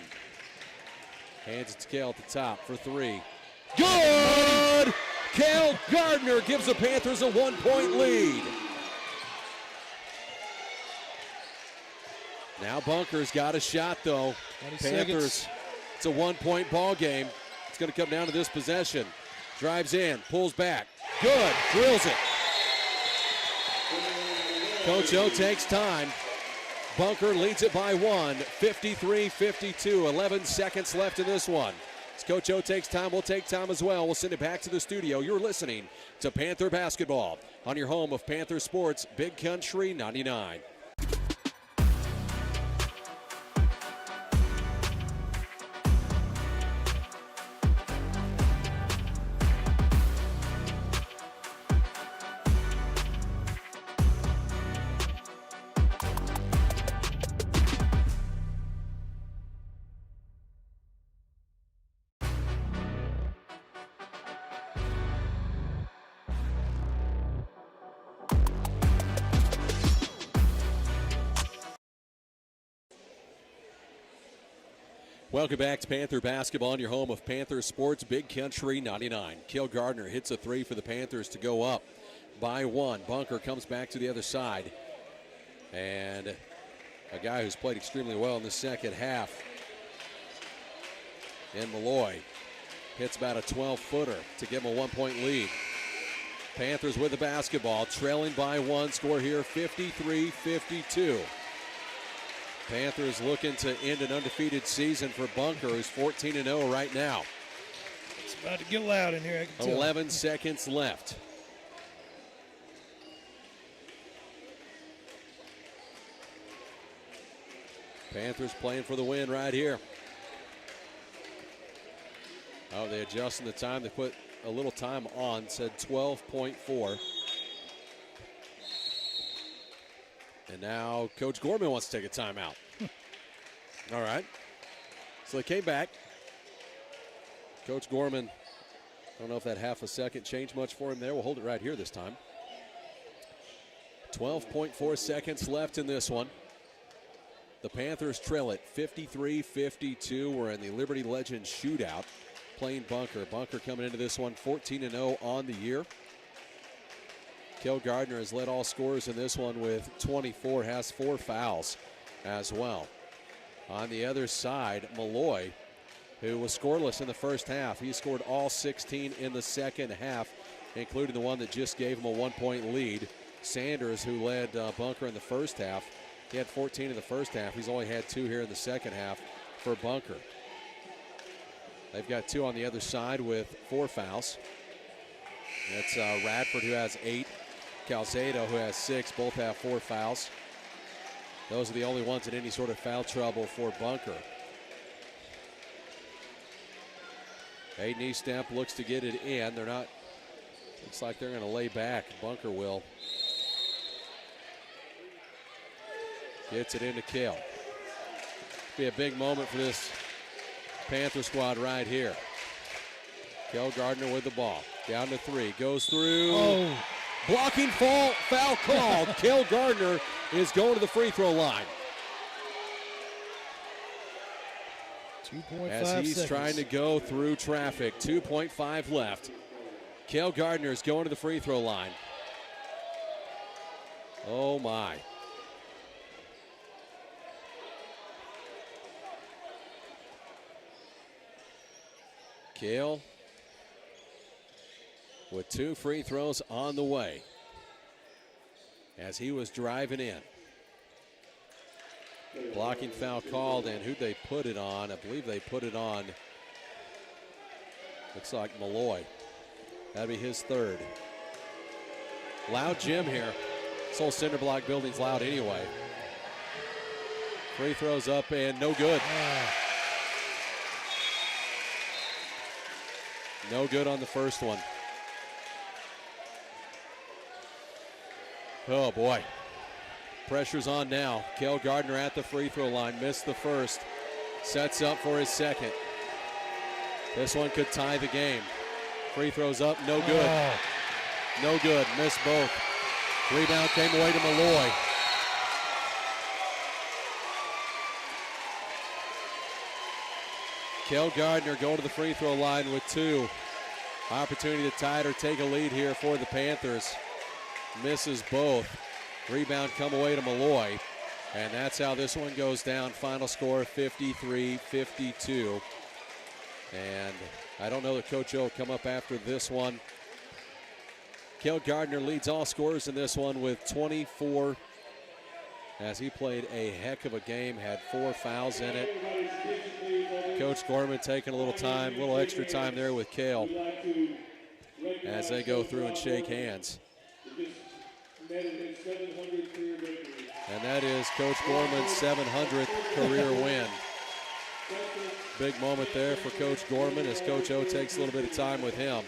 Hands it to Kale at the top for 3. Good! Kel Gardner gives the Panthers a 1-point lead. Now Bunker's got a shot though. Panthers, it's a 1-point ball game. It's going to come down to this possession. Drives in, pulls back. Good, drills it. Coach O takes time. Bunker leads it by 1, 53-52, 11 seconds left in this one. As Coach O takes time, we'll take time as well. We'll send it back to the studio. You're listening to Panther Basketball on your home of Panther Sports, Big Country 99. Welcome back to Panther Basketball on your home of Panther Sports, Big Country 99. Kel Gardner hits a 3 for the Panthers to go up by 1. Bunker comes back to the other side. And a guy who's played extremely well in the second half. And Malloy hits about a 12-footer to give him a 1-point lead. Panthers with the basketball, trailing by 1. Score here 53-52. Panthers looking to end an undefeated season for Bunker, who's 14-0 right now. It's about to get loud in here, I can tell. 11 seconds left. Panthers playing for the win right here. Oh, they adjusting the time. They put a little time on, said 12.4. And now Coach Gorman wants to take a timeout. All right. So they came back. Coach Gorman, I don't know if that half a second changed much for him there. We'll hold it right here this time. 12.4 seconds left in this one. The Panthers trail it 53-52. We're in the Liberty Legends shootout playing Bunker. Bunker coming into this one 14-0 on the year. Kel Gardner has led all scorers in this one with 24, has 4 fouls as well. On the other side, Malloy, who was scoreless in the first half. He scored all 16 in the second half, including the one that just gave him a 1-point lead. Sanders, who led Bunker in the first half, he had 14 in the first half. He's only had 2 here in the second half for Bunker. They've got 2 on the other side with 4 fouls. That's Radford, who has 8. Calzado, who has 6. Both have 4 fouls. Those are the only ones in any sort of foul trouble for Bunker. Hayden Eastamp looks to get it in. They're not, looks like they're going to lay back. Bunker will. Gets it into Kale. Be a big moment for this Panther squad right here. Kel Gardner with the ball. Down to 3. Goes through. Oh. Blocking foul called. Kel Gardner is going to the free throw line. 2.5 as he's seconds. trying to go through traffic. 2.5 left. Kel Gardner is going to the free throw line. Oh my. Kel with 2 free throws on the way as he was driving in. Blocking foul called, and who'd they put it on? I believe they put it on, looks like Malloy. That'd be his 3rd. Loud gym here. This whole cinder block building's loud anyway. Free throws up and no good. No good on the first one. Oh boy. Pressure's on now. Kel Gardner at the free throw line. Missed the first. Sets up for his second. This one could tie the game. Free throws up. No good. No good. Missed both. Rebound came away to Malloy. Kel Gardner going to the free throw line with 2. Opportunity to tie it or take a lead here for the Panthers. Misses both. Rebound come away to Malloy. And that's how this one goes down. Final score 53-52. And I don't know that Coach O will come up after this one. Kel Gardner leads all scorers in this one with 24 as he played a heck of a game, had 4 fouls in it. Coach Gorman taking a little time, a little extra time there with Kel as they go through and shake hands. And that is Coach Gorman's 700th career win. Big moment there for Coach Gorman as Coach O takes a little bit of time with him.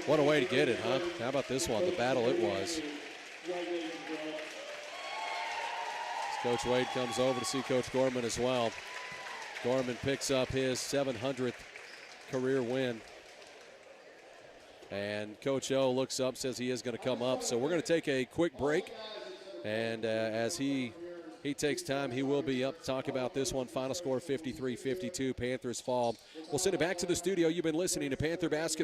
What a way to get it, huh? How about this one, the battle it was. As Coach Wade comes over to see Coach Gorman as well. Gorman picks up his 700th career win. And Coach O looks up, says he is going to come up. So we're going to take a quick break. And as he takes time, he will be up to talk about this one. Final score 53-52, Panthers fall. We'll send it back to the studio. You've been listening to Panther Basketball.